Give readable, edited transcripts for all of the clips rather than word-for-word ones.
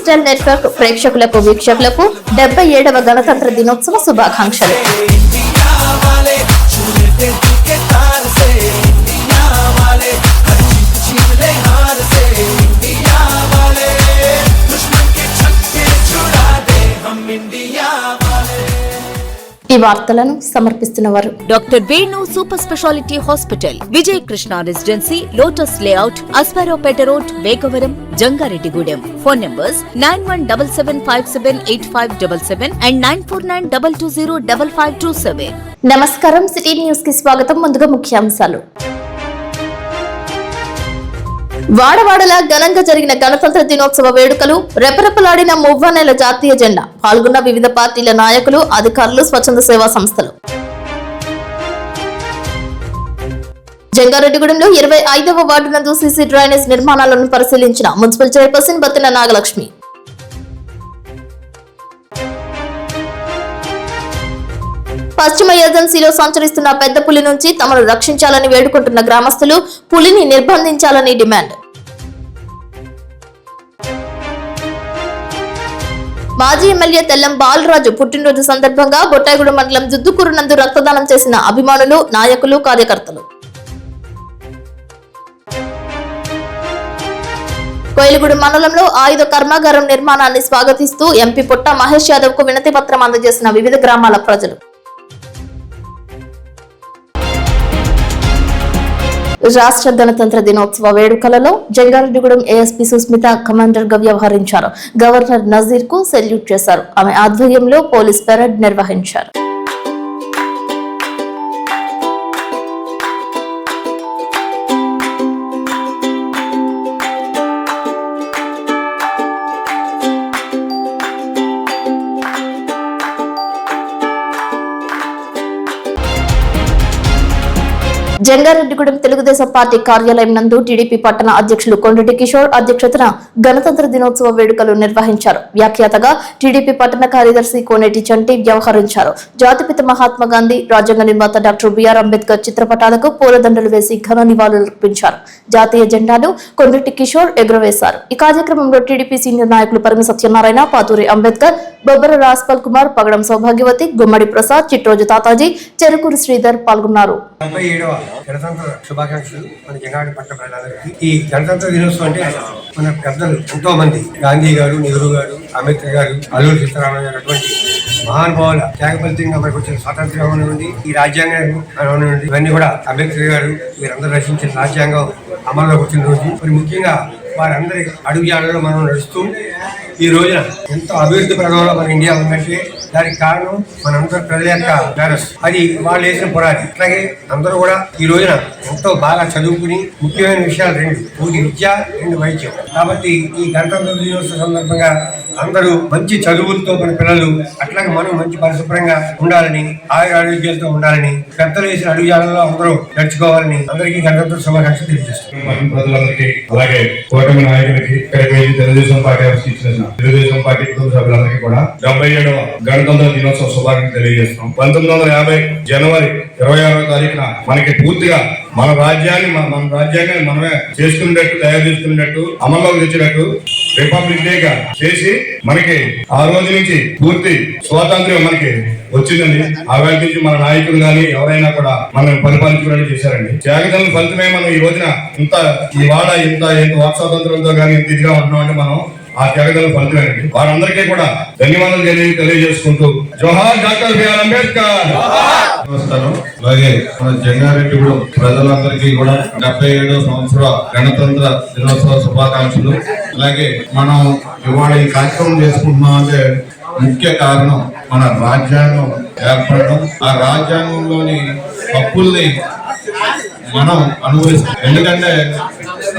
Digital network ప్రేక్షకులకు వీక్షకులకు 77వ గణతంత్ర దినోత్సవ శుభాకాంక్షలు. ఈ వార్తలను సమర్పిస్తున్నవారు doctor Venu super speciality hospital, Vijaya Krishna residency, lotus layout, Aswaraopeta road, Vegavaram, Jangareddygudem. Phone numbers 9177578577 and 9492205527. నమస్కారం, సిటీ న్యూస్ కి స్వాగతం. ముందుగా ముఖ్యాంశాలు. వాడవాడలా ఘనంగా జరిగిన గణతంత్ర దినోత్సవ వేడుకలు, రెపరెపలాడిన మువ్వన్నెల జాతీయ జెండా, పాల్గొన్న వివిధ పార్టీల నాయకులు, అధికారులు, స్వచ్ఛంద సేవా సంస్థలు. జంగారెడ్డిగూడెంలో 25వ వార్డు నందు సీసీ డ్రైనేజ్ నిర్మాణాలను పరిశీలించిన మున్సిపల్ చైర్పర్సన్ బత్తిన నాగలక్ష్మి. పశ్చిమ ఏజెన్సీలో సంచరిస్తున్న పెద్ద పులి నుంచి తమను రక్షించాలని వేడుకుంటున్న గ్రామస్తులు, పులిని నిర్బంధించాలని డిమాండ్. మాజీ ఎమ్మెల్యే తెల్లం బాలరాజు పుట్టినరోజు సందర్భంగా బొట్టాయిగూడ మండలం దుద్దుకూరు నందు రక్తదానం చేసిన అభిమానులు, నాయకులు, కార్యకర్తలు. కోయిలగూడెం మండలంలో ఆయుధ కర్మాగారం నిర్మాణాన్ని స్వాగతిస్తూ ఎంపీ పుట్ట మహేష్ యాదవ్ కు వినతి పత్రం అందజేసిన వివిధ గ్రామాల ప్రజలు. రాష్ట్ర గణతంత్ర దినోత్సవ వేడుకలలో జంగారెడ్డిగూడెం ఏఎస్పీ సుస్మిత కమాండర్ గా వ్యవహరించారు. గవర్నర్ నజీర్ కు సెల్యూట్ చేశారు. ఆమె ఆధ్వర్యంలో పోలీస్ పెరేడ్ నిర్వహించారు. జంగారెడ్డిగూడెం తెలుగుదేశం పార్టీ కార్యాలయం నందు టీడీపీ పట్టణ అధ్యక్షులు కొండటి కిషోర్ అధ్యక్షతన గణతంత్ర దినోత్సవ వేడుకలు నిర్వహించారు. వ్యాఖ్యాతగా టీడీపీ పట్టణ కార్యదర్శి కోనేటి చంటి వ్యవహరించారు. జాతిపిత మహాత్మా గాంధీ, రాజ్యాంగ నిర్మాత డాక్టర్ బిఆర్ అంబేద్కర్ చిత్రపటాలకు పూలదండలు వేసి ఘన నివాళులర్పించారు. జాతీయ జెండాను కొండటి కిషోర్ ఎగురవేశారు. ఈ కార్యక్రమంలో టీడీపీ సీనియర్ నాయకులు పరిమి సత్యనారాయణ, పాతూరి అంబేద్కర్, బొబ్బర రాజ్పాల్ కుమార్, పగడం సౌభాగ్యవతి, గుమ్మడి ప్రసాద్, చిట్రోజు తాతాజీ, చెరుకూరు శ్రీధర్ పాల్గొన్నారు. గణతంత్ర శుభాకాంక్షలు మన జంగారెడ్డి పట్టణ ప్రజలందరికీ. ఈ గణతంత్ర దినోత్సవం అంటే మన పెద్దలు ఎంతో మంది, గాంధీ గారు, నెహ్రూ గారు, అంబేద్కర్ గారు, అల్లూరి సీతారామయ్య గారు అటువంటి మహానుభావుల త్యాగ ఫలితంగా మనకు వచ్చిన స్వాతంత్ర్యం నుండి, ఈ రాజ్యాంగం నుండి, ఇవన్నీ కూడా అంబేద్కర్ గారు వీరందరూ రచించిన రాజ్యాంగం అమల్లోకి వచ్చిన రోజు. మరి ముఖ్యంగా వారందరి అడుగుజాడలో మనం నడుస్తూ ఈ రోజున ఎంతో అభివృద్ధి ప్రగంలో మన ఇండియా ఉందంటే దానికి కారణం మనందరూ ప్రజల యొక్క మేరస్, అది వాళ్ళు వేసిన పురాది. అట్లాగే అందరూ కూడా ఈ రోజున ఎంతో బాగా చదువుకుని ముఖ్యమైన విషయాలు రెండు, ఒకటి విద్య, రెండు వైద్యం. కాబట్టి ఈ గణతంత్ర దినోత్సవ సందర్భంగా అందరూ మంచి చదువులతో మన పిల్లలు, అట్లాగే మనం మంచి పరిశుభ్రంగా ఉండాలని, ఆరోగ్యాలతో ఉండాలని, పెద్దలు వేసిన అడుగుజాడల్లో అందరూ నడుచుకోవాలని అందరికీ గణతంత్ర శుభాకాంక్షలు తెలియజేస్తున్నాం. ప్రజలందరికీ అలాగే కూటమి నాయకులకి, తెలుగుదేశం పార్టీ తెలుగుదేశం పార్టీ కుటుంబ సభ్యులందరికీ కూడా 77వ గణతంత్ర దినోత్సవ శుభాకాంక్షలు తెలియజేస్తున్నాం. 1950 జనవరి 26వ తారీఖున మనకి పూర్తిగా మన రాజ్యాంగాన్ని మనమే చేసుకునేటట్టు, తయారు చేసుకునేటట్టు, అమల్లోకి తెచ్చినట్టు రిపబ్లిక్ డేగా చేసి మనకి ఆ రోజు నుంచి పూర్తి స్వాతంత్ర్యం మనకి వచ్చిందండి. ఆ వేళ నుంచి మన నాయకులు కానీ ఎవరైనా కూడా మనం పరిపాలించుకున్నట్టు చేశారండి. త్యాగదళం ఫలితమే మనం ఈ రోజున ఇంత వాక్ స్వాతంత్రంతో కానీ ఇంత ఇదిగా ఉంటున్నామంటే మనం ఆ త్యాగదళం ఫలితమేనండి. వారందరికీ కూడా ధన్యవాదాలు తెలియజేసుకుంటూ జోహార్ డాక్టర్ బిఆర్ అంబేద్కర్. అలాగే మన జంగారెడ్డిగూడెం ప్రజలందరికీ కూడా 77వ సంవత్సర గణతంత్ర దినోత్సవ శుభాకాంక్షలు. అలాగే మనం ఇవాళ ఈ కార్యక్రమం చేసుకుంటున్నాం అంటే ముఖ్య కారణం మన రాజ్యాంగం ఏర్పడడం. ఆ రాజ్యాంగంలోని హక్కుల్ని మనం అనుభవిస్తాం. ఎందుకంటే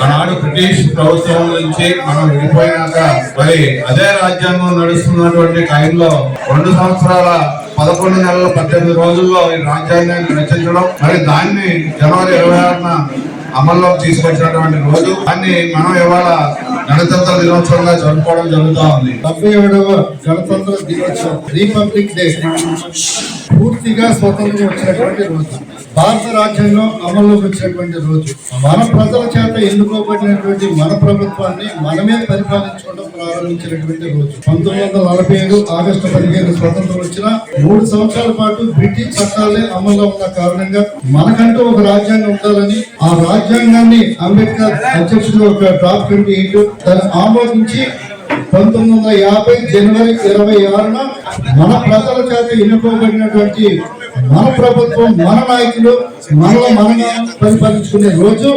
ఆనాడు బ్రిటిష్ ప్రభుత్వం నుంచి మనం విడిపోయినాక మరి అదే రాజ్యాంగం నడుస్తున్నటువంటి టైంలో 2 సంవత్సరాల 11 నెలల 18 రోజుల్లో ఈ రాజ్యాంగాన్ని రచించడం, మరి దాన్ని జనవరి 26న అమల్లోకి తీసుకొచ్చినటువంటి రోజు. దాన్ని మనం ఇవాళ గణతంత్ర దినోత్సవంగా జరుపుకోవడం జరుగుతూ ఉంది. 77వ గణతంత్ర దినోత్సవం, రిపబ్లిక్ డే, పూర్తిగా స్వతంత్రం వచ్చినటువంటి రోజు. భారత రాజ్యాంగం అమల్లోకి వచ్చినటువంటి రోజు మన ప్రజల చేత ఎన్నుకోబడినటువంటి మన ప్రభుత్వాన్ని మనమే పరిపాలించుకోవడం ప్రారంభించినటువంటి రోజు 1947 ఆగస్టు 15 స్వతంత్రం వచ్చిన 3 సంవత్సరాల పాటు బ్రిటిష్ చట్టాలే అమల్లో ఉన్న కారణంగా మనకంటూ ఒక రాజ్యాంగం ఉండాలని ఆ రాజ్యాంగాన్ని అంబేద్కర్ అధ్యక్షుడు ఒక డ్రాఫ్ట్ కమిటీ దాన్ని ఆమోదించి 1950 జనవరి 26న మన ప్రజల చేత ఎన్నుకోబడినటువంటి మన ప్రభుత్వం మన నాయకులు మనలో మనగా పరిపాలించుకునే రోజు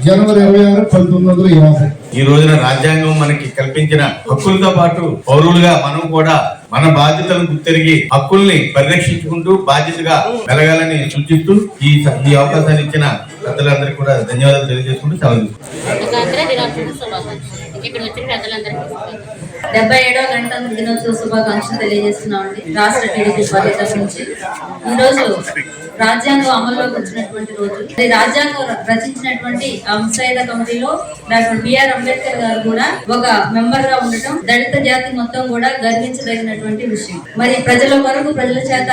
జనవరి 26, 1950. ఈ రోజున రాజ్యాంగం మనకి కల్పించిన హక్కులతో పాటు పౌరులుగా మనం కూడా మన బాధ్యతలను గుర్తెరిగి హక్కుల్ని పరిరక్షించుకుంటూ బాధ్యతగా మెలగాలని సూచిస్తూ ఈ అవకాశాన్ని ఇచ్చిన పెద్దలందరికీ కూడా ధన్యవాదాలు తెలియజేసుకుంటూ సెలవు ఇక్కడ వచ్చిన ప్రజలందరికీ 77వ గణతంత్ర దినోత్సవ శుభాకాంక్షలు తెలియజేస్తున్నామండి. రాష్ట్ర టీడీపీ పార్టీ నుంచి ఈరోజు రాజ్యాంగం అమల్లోకి వచ్చినటువంటి రోజు. ఈ రాజ్యాంగం రచించినటువంటి ముసాయిదా కమిటీలో డాక్టర్ బిఆర్ అంబేద్కర్ గారు కూడా ఒక మెంబర్ గా ఉండటం దళిత జాతి మొత్తం కూడా గర్వించదగినటువంటి విషయం. మరి ప్రజల కొరకు ప్రజల చేత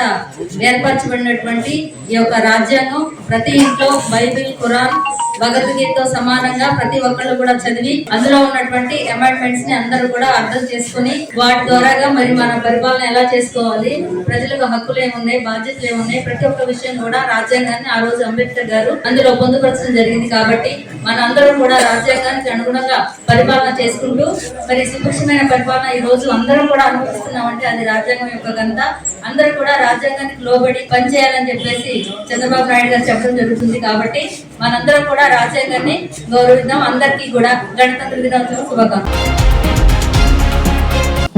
ఏర్పరచబడినటువంటి ఈ యొక్క రాజ్యాంగం ప్రతి ఇంట్లో బైబిల్, ఖురాన్, భగవద్గీతతో సమానంగా ప్రతి ఒక్కళ్ళు కూడా చదివి అందులో ఉన్నటువంటి అమెండ్మెంట్స్ ని అందరూ కూడా అర్థం చేసుకుని వాటి ద్వారాగా మరి మన పరిపాలన ఎలా చేసుకోవాలి, ప్రజలకు హక్కులు ఏమున్నాయి, బాధ్యతలు ఏమున్నాయి, ప్రతి ఒక్క విషయం కూడా రాజ్యాంగాన్ని ఆ రోజు అంబేద్కర్ గారు అందులో పొందుపరచడం జరిగింది. కాబట్టి మనందరం కూడా రాజ్యాంగానికి అనుగుణంగా పరిపాలన చేసుకుంటూ మరి సుభిక్షమైన పరిపాలన ఈ రోజు అందరం కూడా అనుభవిస్తున్నామంటే అది రాజ్యాంగం యొక్క ఘనత. అందరూ కూడా రాజ్యాంగానికి లోబడి పనిచేయాలని చెప్పేసి చంద్రబాబు నాయుడు గారు చెప్పడం జరుగుతుంది. కాబట్టి మనందరం కూడా రాజ్యాంగాన్ని గౌరవిద్దాం. అందరికీ కూడా గణతంత్ర దినోత్సవ శుభాకాంక్షలు.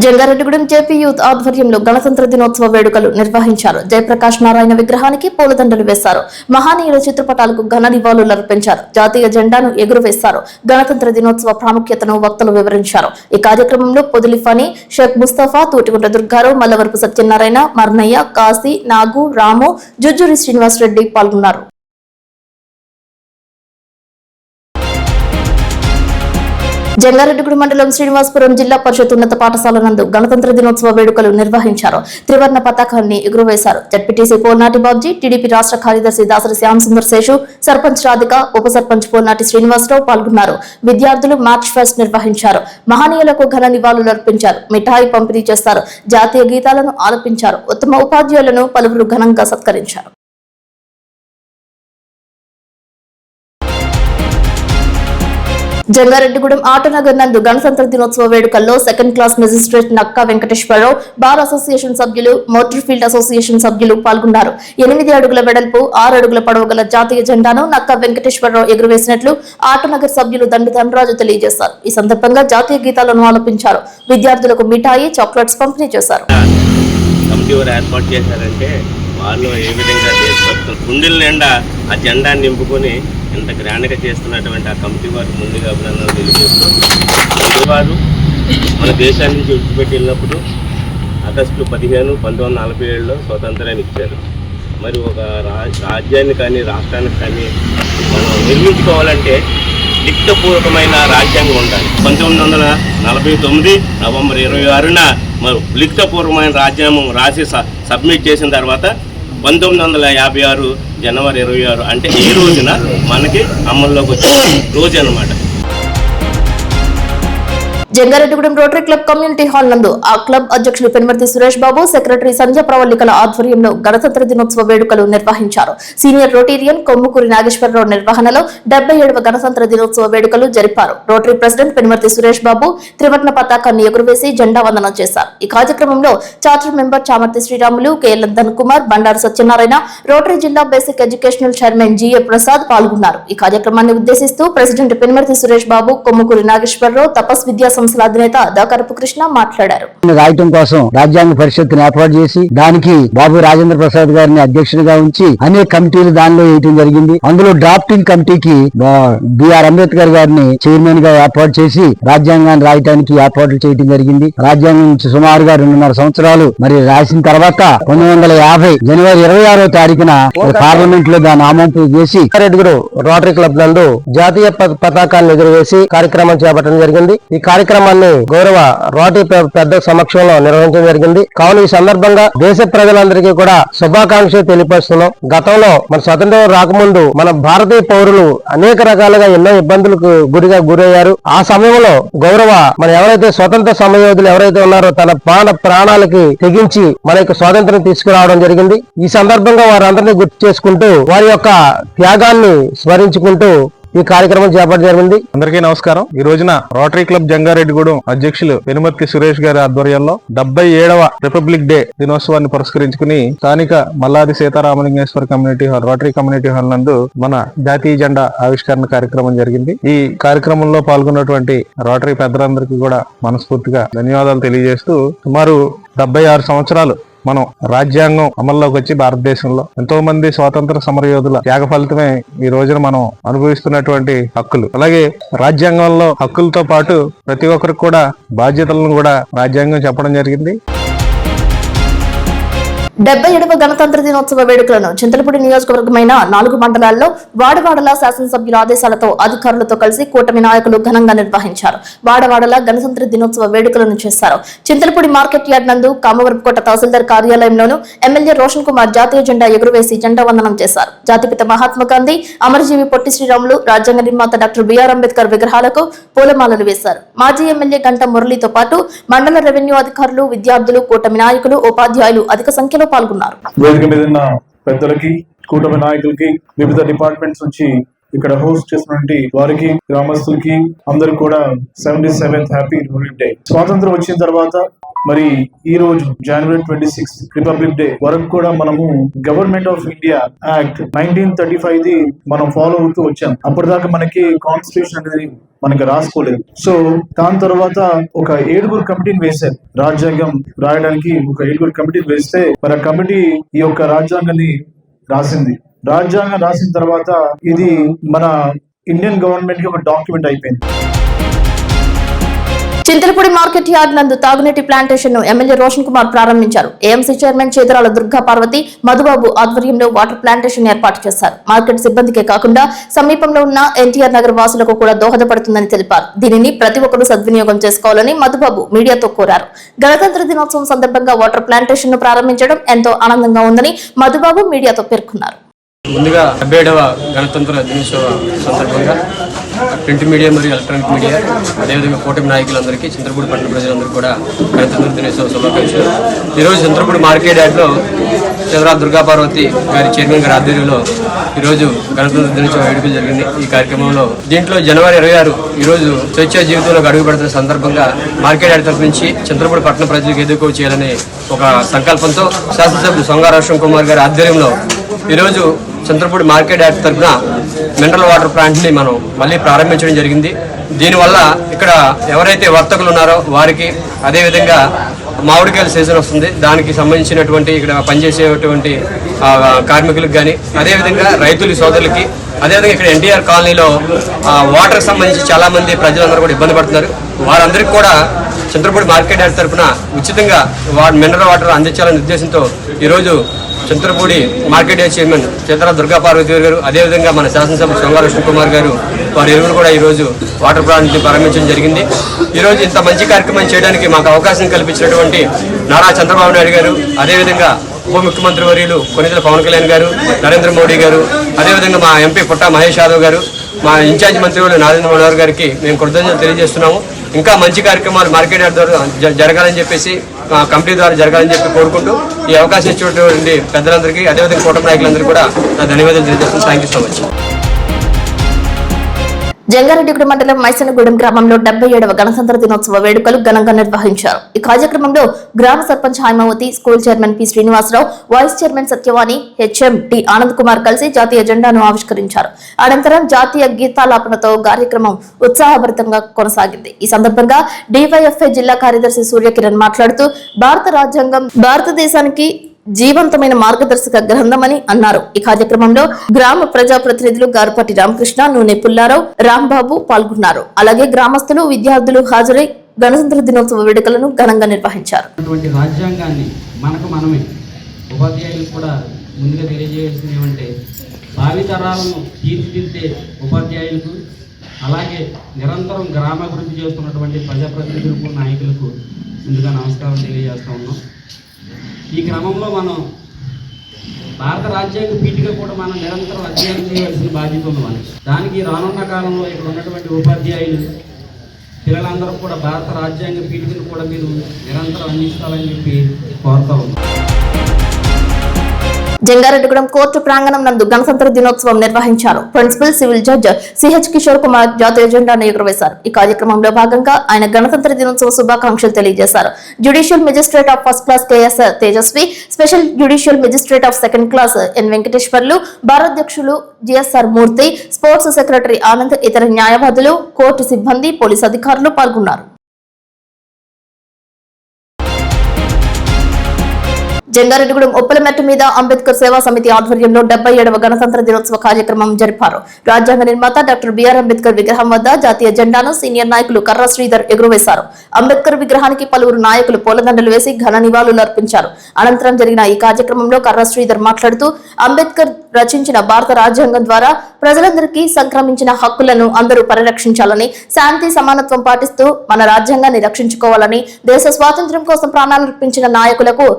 జంగారెడ్డిగూడెం జేపీ యూత్ ఆధ్వర్యంలో గణతంత్ర దినోత్సవ వేడుకలు నిర్వహించారు. జయప్రకాష్ నారాయణ విగ్రహానికి పూలదండలు వేశారు. మహానీయుల చిత్రపటాలకు ఘన నివాళులు అర్పించారు. జాతీయ జెండాను ఎగురవేశారు. గణతంత్ర దినోత్సవ ప్రాముఖ్యతను వక్తలు వివరించారు. ఈ కార్యక్రమంలో పొదిలి ఫనీ, షేక్ ముస్తఫా, తూటిగుంట దుర్గారావు, మల్లవరపు సత్యనారాయణ, మర్నయ్య, కాశీ, నాగు, రాము, జుజ్జూరి శ్రీనివాసరెడ్డి పాల్గొన్నారు. జంగారెడ్డిగూడెం మండలం శ్రీనివాసపురం జిల్లా పరిషత్ ఉన్నత పాఠశాల నందు గణతంత్ర దినోత్సవ వేడుకలు నిర్వహించారు. త్రివర్ణ పతాకాన్ని ఎగురవేశారు. జడ్పీటీసీ పోల్నాటి బాబ్జీ, టీడీపీ రాష్ట్ర కార్యదర్శి దాసరి శ్యామ్ సుందర్ శేషు, సర్పంచ్ రాధిక, ఉప సర్పంచ్ పోల్నాటి శ్రీనివాసరావు పాల్గొన్నారు. విద్యార్థులు మ్యాచ్ ఫెస్ట్ నిర్వహించారు. మహనీయులకు ఘన నివాళులు అర్పించారు. మిఠాయి పంపిణీ చేస్తారు. జాతీయ గీతాలను ఆలపించారు. ఉత్తమ ఉపాధ్యాయులను పలువురు ఘనంగా సత్కరించారు. జంగారెడ్డిగూడెం ఆటోనగర్ నందు గణతంత్ర దినోత్సవ వేడుకల్లో second class magistrate Nakka Venkateswararao, bar association సభ్యులు, మోటార్ ఫీల్డ్ అసోసియేషన్ సభ్యులు పాల్గొన్నారు. 8 అడుగుల వెడల్పు, 6 అడుగుల పొడవు గల జాతీయ జెండాను నక్కా వెంకటేశ్వరరావు ఎగురవేసినట్లు ఆటోనగర్ సభ్యులు దండి ధనరాజు తెలియజేశారు. ఈ సందర్భంగా జాతీయ గీతాలను ఆలపించారు. విద్యార్థులకు మిఠాయి, చాక్లెట్స్ పంపిణీ చేశారు. వాళ్ళు ఏ విధంగా దేశభక్తులు గుండెల నిండా ఆ జెండాన్ని నింపుకొని ఇంత గ్రాండ్గా చేస్తున్నటువంటి ఆ కమిటీ వారికి ముందుగా అభినందనలు తెలియజేస్తూ, వారు మన దేశాన్ని నుంచి విడిచిపెట్టి వెళ్ళినప్పుడు ఆగస్టు 15, 1947లో స్వతంత్రాన్ని ఇచ్చారు. మరి ఒక రాజ్యాన్ని కానీ రాష్ట్రానికి కానీ మనం నిర్మించుకోవాలంటే లిఖితపూర్వకమైన రాజ్యాంగం ఉండాలి. 1949 నవంబర్ 26న లిఖితపూర్వకమైన రాజ్యాంగం రాసి సబ్మిట్ చేసిన తర్వాత 1956 జనవరి 26 అంటే ఈ రోజున మనకి అమల్లోకి వచ్చిన రోజు అన్నమాట. Jangareddygudem rotary club community hall నందు ఆ క్లబ్ అధ్యక్షులు పెనుమర్తి సురేష్ బాబు, సెక్రటరీ సంజయ్ ప్రవల్లికల ఆధ్వర్యంలో గణతంత్ర దినోత్సవ వేడుకలు నిర్వహించారు. సీనియర్ రోటేరియన్ కొమ్ముకూరి నాగేశ్వరరావు నిర్వహణలో 77వ గణతంత్ర దినోత్సవ వేడుకలు జరిపారు. రోటరీ ప్రెసిడెంట్ పెనుమర్తి సురేష్ బాబు త్రివర్ణ పతాకాన్ని ఎగురవేసి జెండా వందనం చేశారు. ఈ కార్యక్రమంలో charter member Chamarthi Sriramulu, KL Dhan Kumar, Bandaru Satyanarayana, rotary జిల్లా basic educational chairman GA Prasad పాల్గొన్నారు. ఈ కార్యక్రమాన్ని ఉద్దేశిస్తూ ప్రెసిడెంట్ పెనుమర్తి సురేష్ బాబు, కొమ్ముకూరి నాగేశ్వరరావు, తపస్ విద్యా సంస్థల అధినేత దాకరపు కృష్ణ మాట్లాడారు. రాయటం కోసం రాజ్యాంగ పరిషత్తును ఏర్పాటు చేసి దానికి బాబు రాజేంద్ర ప్రసాద్ గారిని అధ్యక్షుడిగా ఉంచి అనేక కమిటీలు దానిలో వేయటం జరిగింది. అందులో డ్రాఫ్టింగ్ కమిటీకి బిఆర్ అంబేద్కర్ గారిని చైర్మన్ గా ఏర్పాటు చేసి రాజ్యాంగాన్ని రాయటానికి ఏర్పాట్లు చేయడం జరిగింది. రాజ్యాంగం సుమారుగా 2.5 సంవత్సరాలు మరి రాసిన తర్వాత 1950 జనవరి 26వ తారీఖున పార్లమెంట్ లో దాన్ని ఆమోదం చేసి రోటరీ క్లబ్ నందు జాతీయ పతాకాన్ని ఎగురవేసి కార్యక్రమం చేపట్టడం జరిగింది. ఈ కార్యక్రమం కార్యక్రమాన్ని గౌరవ రోటరీ పెద్ద సమక్షంలో నిర్వహించడం జరిగింది. కావున ఈ సందర్భంగా దేశ ప్రజలందరికీ కూడా శుభాకాంక్షలు తెలియపరుస్తున్నాం. గతంలో మన స్వతంత్రం రాకముందు మన భారతీయ పౌరులు అనేక రకాలుగా ఎన్నో ఇబ్బందులకు గురయ్యారు. ఆ సమయంలో గౌరవ మన ఎవరైతే స్వతంత్ర సమరయోధులు ఎవరైతే ఉన్నారో తన ప్రాణాలకి తెగించి మన యొక్క స్వాతంత్రం తీసుకురావడం జరిగింది. ఈ సందర్భంగా వారందరినీ గుర్తు చేసుకుంటూ వారి యొక్క త్యాగాన్ని స్మరించుకుంటూ ఈ కార్యక్రమం చేపట్టడం జరిగింది. అందరికీ నమస్కారం. ఈ రోజున రోటరీ క్లబ్ జంగారెడ్డిగూడెం అధ్యక్షులు పెనుమర్తి సురేష్ గారి ఆధ్వర్యంలో 77వ రిపబ్లిక్ డే దినోత్సవాన్ని పురస్కరించుకుని స్థానిక Malladi Sitaramalingeswara community hall rotary community hall నందు మన జాతీయ జెండా ఆవిష్కరణ కార్యక్రమం జరిగింది. ఈ కార్యక్రమంలో పాల్గొన్నటువంటి రోటరీ పెద్దలందరికీ కూడా మనస్ఫూర్తిగా ధన్యవాదాలు తెలియజేస్తూ సుమారు 76 సంవత్సరాలు మనం రాజ్యాంగం అమల్లోకి వచ్చి భారతదేశంలో ఎంతో మంది స్వాతంత్ర సమరయోధుల త్యాగ ఫలితమే ఈ రోజున మనం అనుభవిస్తున్నటువంటి హక్కులు. అలాగే రాజ్యాంగంలో హక్కులతో పాటు ప్రతి ఒక్కరికి కూడా బాధ్యతలను కూడా రాజ్యాంగం చెప్పడం జరిగింది. 77వ గణతంత్ర దినోత్సవ వేడుకలను చింతలపూడి నియోజకవర్గమైన 4 మండలాల్లో వాడవాడల శాసనసభ్యుల ఆదేశాలతో అధికారులతో కలిసి కూటమి నాయకులు ఘనంగా నిర్వహించారు. వాడవాడల గణతంత్ర దినోత్సవ వేడుకలను చేశారు. చింతలపూడి మార్కెట్ యార్డ్ నందు కామవరపుకోట తహసీల్దార్ కార్యాలయంలోనూ ఎమ్మెల్యే రోషన్ కుమార్ జాతీయ జెండా ఎగురవేసి జెండా వందనం చేశారు. జాతిపిత మహాత్మా గాంధీ, అమరజీవి పొట్టి శ్రీరాములు, రాజ్యాంగ నిర్మాత డాక్టర్ బిఆర్ అంబేద్కర్ విగ్రహాలకు పూలమాలలు వేశారు. మాజీ ఎమ్మెల్యే గంట మురళితో పాటు మండల రెవెన్యూ అధికారులు, విద్యార్థులు, కూటమి నాయకులు, ఉపాధ్యాయులు అధిక సంఖ్యలో పాల్గొన్నారు. వేదిక మీద ఉన్న పెద్దలకి, కూటమి నాయకులకి, వివిధ డిపార్ట్మెంట్స్ నుంచి ఇక్కడ హోస్ట్ చేసినటువంటి వారికి, గ్రామస్తులకి అందరికి కూడా 77th హ్యాపీ రిపబ్లిక్ డే. స్వాతంత్రం వచ్చిన తర్వాత మరి ఈ రోజు జనవరి 26 రిపబ్లిక్ డే వరకు కూడా మనము government of India act 1935 the మనం ఫాలో అవుతూ వచ్చాం. అప్పటిదాకా మనకి కాన్స్టిట్యూషన్ అనేది మనకి రాసుకోలేదు. సో దాని తర్వాత ఒక 7 కమిటీని వేశారు. రాజ్యాంగం రాయడానికి ఒక 7 కమిటీని వేస్తే మరి ఆ కమిటీ ఈ యొక్క రాజ్యాంగాన్ని రాసింది. రాజ్యాంగం రాసిన తర్వాత ఇది మన ఇండియన్ గవర్నమెంట్ కి ఒక డాక్యుమెంట్ అయిపోయింది. చింతలపూడి మార్కెట్ యార్డ్ నందు తాగునీటి ప్లాంటేషన్ ను ఎమ్మెల్యే రోషన్ కుమార్ ప్రారంభించారు. ఏఎంసీ చైర్మన్ చేదరాల దుర్గా పార్వతి, మధుబాబు ఆధ్వర్యంలో వాటర్ ప్లాంటేషన్ ఏర్పాటు చేశారు. మార్కెట్ సిబ్బందికే కాకుండా సమీపంలో ఉన్న ఎన్టీఆర్ నగర్ వాసులకు కూడా దోహదపడుతుందని తెలిపారు. దీనిని ప్రతి ఒక్కరూ సద్వినియోగం చేసుకోవాలని మధుబాబు మీడియాతో కోరారు. గణతంత్ర దినోత్సవం సందర్భంగా వాటర్ ప్లాంటేషన్ ను ప్రారంభించడం ఎంతో ఆనందంగా ఉందని మధుబాబు మీడియాతో పేర్కొన్నారు. ముందుగా 77వ గణతంత్ర దినోత్సవ సందర్భంగా ప్రింట్ మీడియా మరియు ఎలక్ట్రానిక్ మీడియా అదేవిధంగా కూటమి నాయకులందరికీ, చింతలపూడి పట్టణ ప్రజలందరికీ కూడా గణతంత్ర దినోత్సవ శుభాకాంక్షలు. ఈరోజు చింతలపూడి మార్కెట్ యార్డ్లో చంద్రా దుర్గా పార్వతి గారి చైర్మన్ గారి ఆధ్వర్యంలో ఈరోజు గణతంత్ర దినోత్సవ వేడుకలు జరిగింది. ఈ కార్యక్రమంలో దీంట్లో జనవరి 26 ఈరోజు స్వేచ్ఛ జీవితంలోకి అడుగు పెడుతున్న సందర్భంగా మార్కెట్ యార్డ్ తరఫు నుంచి చింతలపూడి పట్టణ ప్రజలకు ఎదుర్కో చేయాలనే ఒక సంకల్పంతో శాసనసభ్యులు సొంగ రోషన్ కుమార్ గారి ఆధ్వర్యంలో ఈరోజు చింతలపూడి మార్కెట్ యార్డ్ తరఫున మినరల్ వాటర్ ప్లాంట్ని మనం మళ్ళీ ప్రారంభించడం జరిగింది. దీనివల్ల ఇక్కడ ఎవరైతే వర్తకులు ఉన్నారో వారికి, అదేవిధంగా మామిడికాయల సీజన్ వస్తుంది, దానికి సంబంధించినటువంటి ఇక్కడ పనిచేసేటువంటి కార్మికులకు కానీ, అదేవిధంగా రైతుల సోదరులకి, అదేవిధంగా ఇక్కడ ఎన్టీఆర్ కాలనీలో వాటర్కి సంబంధించి చాలామంది ప్రజలందరూ కూడా ఇబ్బంది పడుతున్నారు. వారందరికీ కూడా చింతలపూడి మార్కెట్ యార్డ్ తరఫున ఉచితంగా మినరల్ వాటర్ అందించాలనే ఉద్దేశంతో ఈరోజు Chintalapudi market yard chairman Chedarala Durga Parvathi garu, అదేవిధంగా మన శాసనసభ సొంగ రోషన్ కుమార్ గారు వారి ఇరువురు కూడా ఈరోజు వాటర్ ప్లాంట్ని ప్రారంభించడం జరిగింది. ఈరోజు ఇంత మంచి కార్యక్రమం చేయడానికి మాకు అవకాశం కల్పించినటువంటి నారా చంద్రబాబు నాయుడు గారు, అదేవిధంగా ఉప ముఖ్యమంత్రి వర్యులు కొనిదెల పవన్ కళ్యాణ్ గారు, నరేంద్ర మోడీ గారు, అదేవిధంగా మా ఎంపీ పుట్టా మహేష్ యాదవ్ గారు, మా ఇన్ఛార్జ్ మంత్రి నరేంద్ర మనోహర్ గారికి మేము కృతజ్ఞతలు తెలియజేస్తున్నాము. ఇంకా మంచి కార్యక్రమాలు మార్కెట్ యార్డ్ ద్వారా జరగాలని చెప్పేసి, కమిటీ ద్వారా జరగాలని చెప్పి కోరుకుంటూ ఈ అవకాశం ఇచ్చినటువంటి పెద్దలందరికీ, అదేవిధంగా కూటమి నాయకులందరికీ కూడా నా ధన్యవాదాలు తెలియజేస్తున్నాను. Thank you so much. Jangareddygudem మండలం మైసనగూడెం గ్రామంలో 77వ గణతంత్ర దినోత్సవ వేడుకలు ఘనంగా నిర్వహించారు. ఈ కార్యక్రమంలో గ్రామ sarpanch Haimavathi, school chairman P Srinivasarao, vice chairman Satyavani, HM T Anand Kumar కలిసి జాతీయ జెండాను ఆవిష్కరించారు. అనంతరం జాతీయ గీతాలాపనతో కార్యక్రమం ఉత్సాహభరితంగా కొనసాగింది. ఈ సందర్భంగా డివైఎఫ్ఐ జిల్లా కార్యదర్శి సూర్యకిరణ్ మాట్లాడుతూ భారత రాజ్యాంగం భారతదేశానికి జీవంతమైన మార్గదర్శక గ్రంథమని అన్నారు. ఈ కార్యక్రమంలో గ్రామ ప్రజాప్రతినిధులు గారుపాటి రామకృష్ణ, నూనె పుల్లారావు, రాంబాబు పాల్గొన్నారు. అలాగే గ్రామస్తులు, విద్యార్థులు హాజరై గణతంత్ర దినోత్సవ వేడుకలను ఘనంగా నిర్వహించారు. రాజ్యాంగాన్ని మనకు మనమే ఉపాధ్యాయులకు కూడా ముందుగా తెలియజేయాల్సింది ఏమంటే భావితరాలను తీర్చిదిద్దే ఉపాధ్యాయులకు అలాగే నిరంతరం గ్రామాభివృద్ధి చేస్తున్నటువంటి ప్రజాప్రతినిధులకు నాయకులకు ముందుగా నమస్కారం తెలియజేస్తూ ఉన్నాం. ఈ క్రమంలో మనం భారత రాజ్యాంగ పీఠిక కూడా మనం నిరంతరం అధ్యయనం చేయవలసిన బాధ్యత ఉంది మనకి. దానికి రానున్న కాలంలో ఇక్కడ ఉన్నటువంటి ఉపాధ్యాయులు పిల్లలందరూ కూడా భారత రాజ్యాంగ పీఠికను కూడా మీరు నిరంతరం అందిస్తారని చెప్పి కోరుతా ఉన్నాం. జంగారెడ్డిగూడెం కోర్టు ప్రాంగణం నందు గణతంత్ర దినోత్సవం నిర్వహించారు. Principal civil judge CH Kishore Kumar జాతీయ జెండాను ఎగురవేశారు. ఈ కార్యక్రమంలో భాగంగా ఆయన గణతంత్ర దినోత్సవ శుభాకాంక్షలు తెలియజేశారు. Judicial magistrate of first class KS Tejaswi, special judicial magistrate of second class N Venkateswarlu, భారధ్యక్షులు GSR Murthy, sports secretary Anand, ఇతర న్యాయవాదులు, కోర్టు సిబ్బంది, పోలీసు అధికారులు పాల్గొన్నారు. జంగారెడ్డిగూడెం ఉప్పలమెట్టు మీద అంబేద్కర్ సేవా సమితి ఆధ్వర్యంలో 77వ గణతంత్ర దినోత్సవ కార్యక్రమం జరిపారు. రాజ్యాంగ నిర్మాత డాక్టర్ బిఆర్ అంబేద్కర్ విగ్రహం వద్ద జాతీయ జెండాను సీనియర్ నాయకులు కర్ర శ్రీధర్ ఎగురవేశారు. అంబేద్కర్ విగ్రహానికి పలువురు నాయకులు పూలదండలు వేసి ఘన నివాళులు అర్పించారు. అనంతరం జరిగిన ఈ కార్యక్రమంలో కర్ర శ్రీధర్ మాట్లాడుతూ అంబేద్కర్ రచించిన భారత రాజ్యాంగం ద్వారా ప్రజలందరికీ సంక్రమించిన హక్కులను అందరూ పరిరక్షించాలని, శాంతి సమానత్వం పాటిస్తూ మన రాజ్యాంగాన్ని రక్షించుకోవాలని, దేశ స్వాతంత్ర్యం కోసం ప్రాణాలర్పించిన నాయకులకు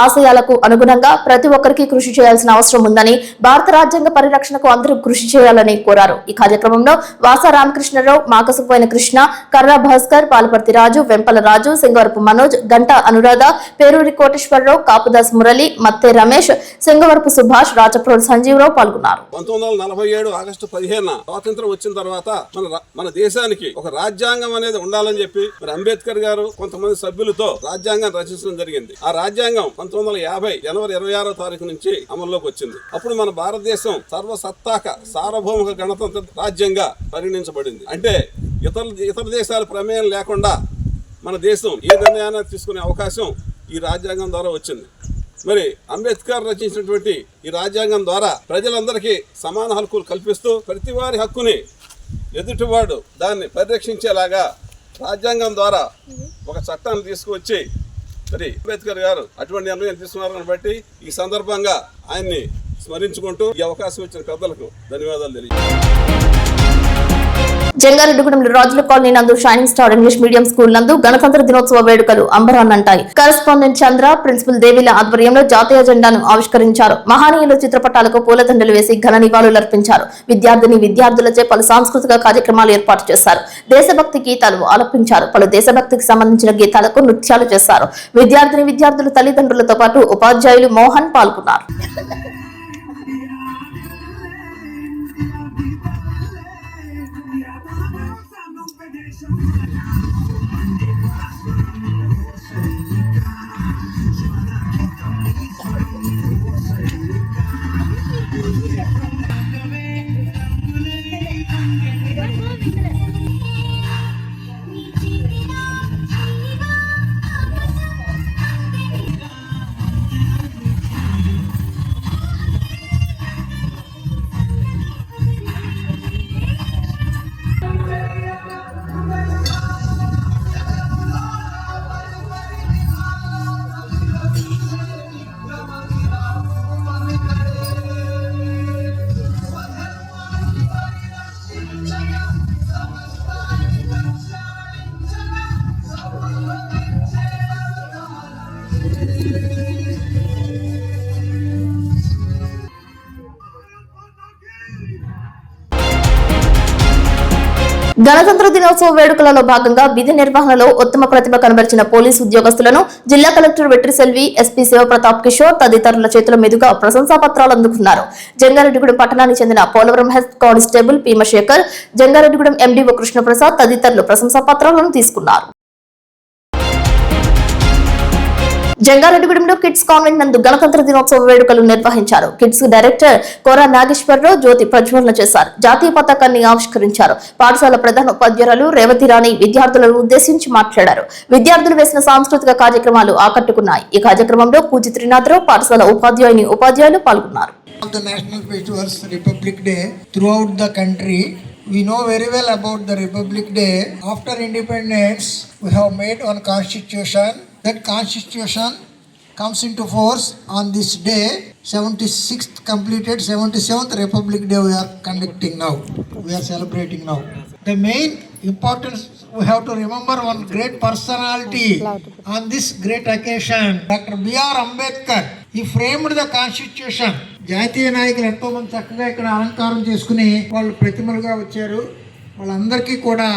ఆశయాలకు అనుగుణంగా ప్రతి ఒక్కరికి కృషి చేయాల్సిన అవసరం ఉందని, భారత రాజ్యాంగ పరిరక్షణకు అందరూ కృషి చేయాలని కోరారు. ఈ కార్యక్రమంలో వాసా రామకృష్ణరావు, మాకసుపోయిన కృష్ణ, కర్రా భాస్కర్, పాలపర్తి రాజు, వెంపల రాజు, సింగవరపు మనోజ్, గంట అనురాధ, పేరూరి కోటేశ్వరరావు, కాపుదాస్ మురళి, మత్తే రమేష్, సింగవరపు సుభాష్, రాచప్రోడ్ సంజీవరావు పాల్గొన్నారు. 1947 ఆగస్టు 15 స్వాతంత్రం వచ్చిన తర్వాత మన దేశానికి ఒక రాజ్యాంగం అనేది ఉండాలని చెప్పి మరి అంబేద్కర్ గారు కొంతమంది సభ్యులతో రాజ్యాంగాన్ని రచించడం జరిగింది. ఆ రాజ్యాంగం 1950 జనవరి 26వ తారీఖు నుంచి అమల్లోకి వచ్చింది. అప్పుడు మన భారతదేశం సర్వసత్తాక సార్వభౌమిక గణతంత్ర రాజ్యంగా పరిగణించబడింది. అంటే ఇతర దేశాల ప్రమేయం లేకుండా మన దేశం ఏ నిర్ణయాన్ని తీసుకునే అవకాశం ఈ రాజ్యాంగం ద్వారా వచ్చింది. మరి అంబేద్కర్ రచించినటువంటి ఈ రాజ్యాంగం ద్వారా ప్రజలందరికీ సమాన హక్కులు కల్పిస్తూ ప్రతి వారి హక్కుని ఎదుటివాడు దాన్ని పరిరక్షించేలాగా రాజ్యాంగం ద్వారా ఒక చట్టాన్ని తీసుకువచ్చి మరి అంబేద్కర్ గారు అటువంటి నిర్ణయం తీసుకున్నారని బట్టి ఈ సందర్భంగా ఆయన్ని స్మరించుకుంటూ ఈ అవకాశం ఇచ్చిన పెద్దలకు ధన్యవాదాలు తెలియజేస్తున్నాను. జంగారెడ్డిగూడెం రాజుల కాలనీ నందు shining star English medium school నందు గణతంత్ర దినోత్సవ వేడుకలు అంబరాన్నంటాయి. కరెస్పాండెంట్ చంద్ర, ప్రిన్సిపల్ దేవిల ఆధ్వర్యంలో జాతీయ జెండాను ఆవిష్కరించారు. మహనీయుల చిత్రపటాలకు పూలదండలు వేసి ఘన నివాళులు అర్పించారు. విద్యార్థులచే పలు సాంస్కృతిక కార్యక్రమాలు ఏర్పాటు చేశారు. దేశభక్తి గీతాలు ఆలపించారు. పలు దేశభక్తికి సంబంధించిన గీతాలకు నృత్యాలు చేశారు. విద్యార్థుల తల్లిదండ్రులతో పాటు ఉపాధ్యాయులు మోహన్ పాల్గొన్నారు. గణతంత్ర దినోత్సవ వేడుకలలో భాగంగా విధి నిర్వహణలో ఉత్తమ ప్రతిభ కనబరిచిన పోలీసు ఉద్యోగస్తులను జిల్లా కలెక్టర్ వెట్రిసెల్వి, ఎస్పీ శివప్రతాప్ కిషోర్ తదితరుల చేతుల మీదుగా ప్రశంసా పత్రాలు అందుకున్నారు. జంగారెడ్డిగూడెం పట్టణానికి చెందిన Polavaram head constable Bheemasekhar, Jangareddygudem MDO Krishnaprasad తదితరులు ప్రశంసా పత్రాలను తీసుకున్నారు. జంగారెడ్డిగూడెంలో కిడ్స్ కాన్వెంట్ నందు గణతంత్ర దినోత్సవ వేడుకలు నిర్వహించారు. కిడ్స్ డైరెక్టర్ కోరా నాగేశ్వరరావు జ్యోతి ప్రజ్వలన చేశారు. జాతీయ పతాకాన్ని ఆవిష్కరించారు. పాఠశాల ప్రధాన ఉపాధ్యాయులు రేవతి రాణి విద్యార్థులను ఉద్దేశించి మాట్లాడారు. విద్యార్థులు వేసిన సాంస్కృతిక కార్యక్రమాలు ఆకట్టుకున్నాయి. ఈ కార్యక్రమంలో పూజి త్రినాథరావు, పాఠశాల ఉపాధ్యాయులు పాల్గొన్నారు. The national festivals, Republic Day, throughout the country, we know very well about the Republic Day. After independence, we have made one constitution. That constitution comes into force on this day. 76th completed, 77th Republic Day we are conducting now. We are celebrating now. The main importance we have to remember one great personality on this great occasion. Dr. B.R. Ambedkar. He framed the constitution. జాతీయ నాయకులు ఎంతో మంది చక్కగా ఇక్కడ అలంకారం చేసుకుని వాళ్ళు ప్రతిమలుగా వచ్చారు. వాళ్ళందరికీ కూడా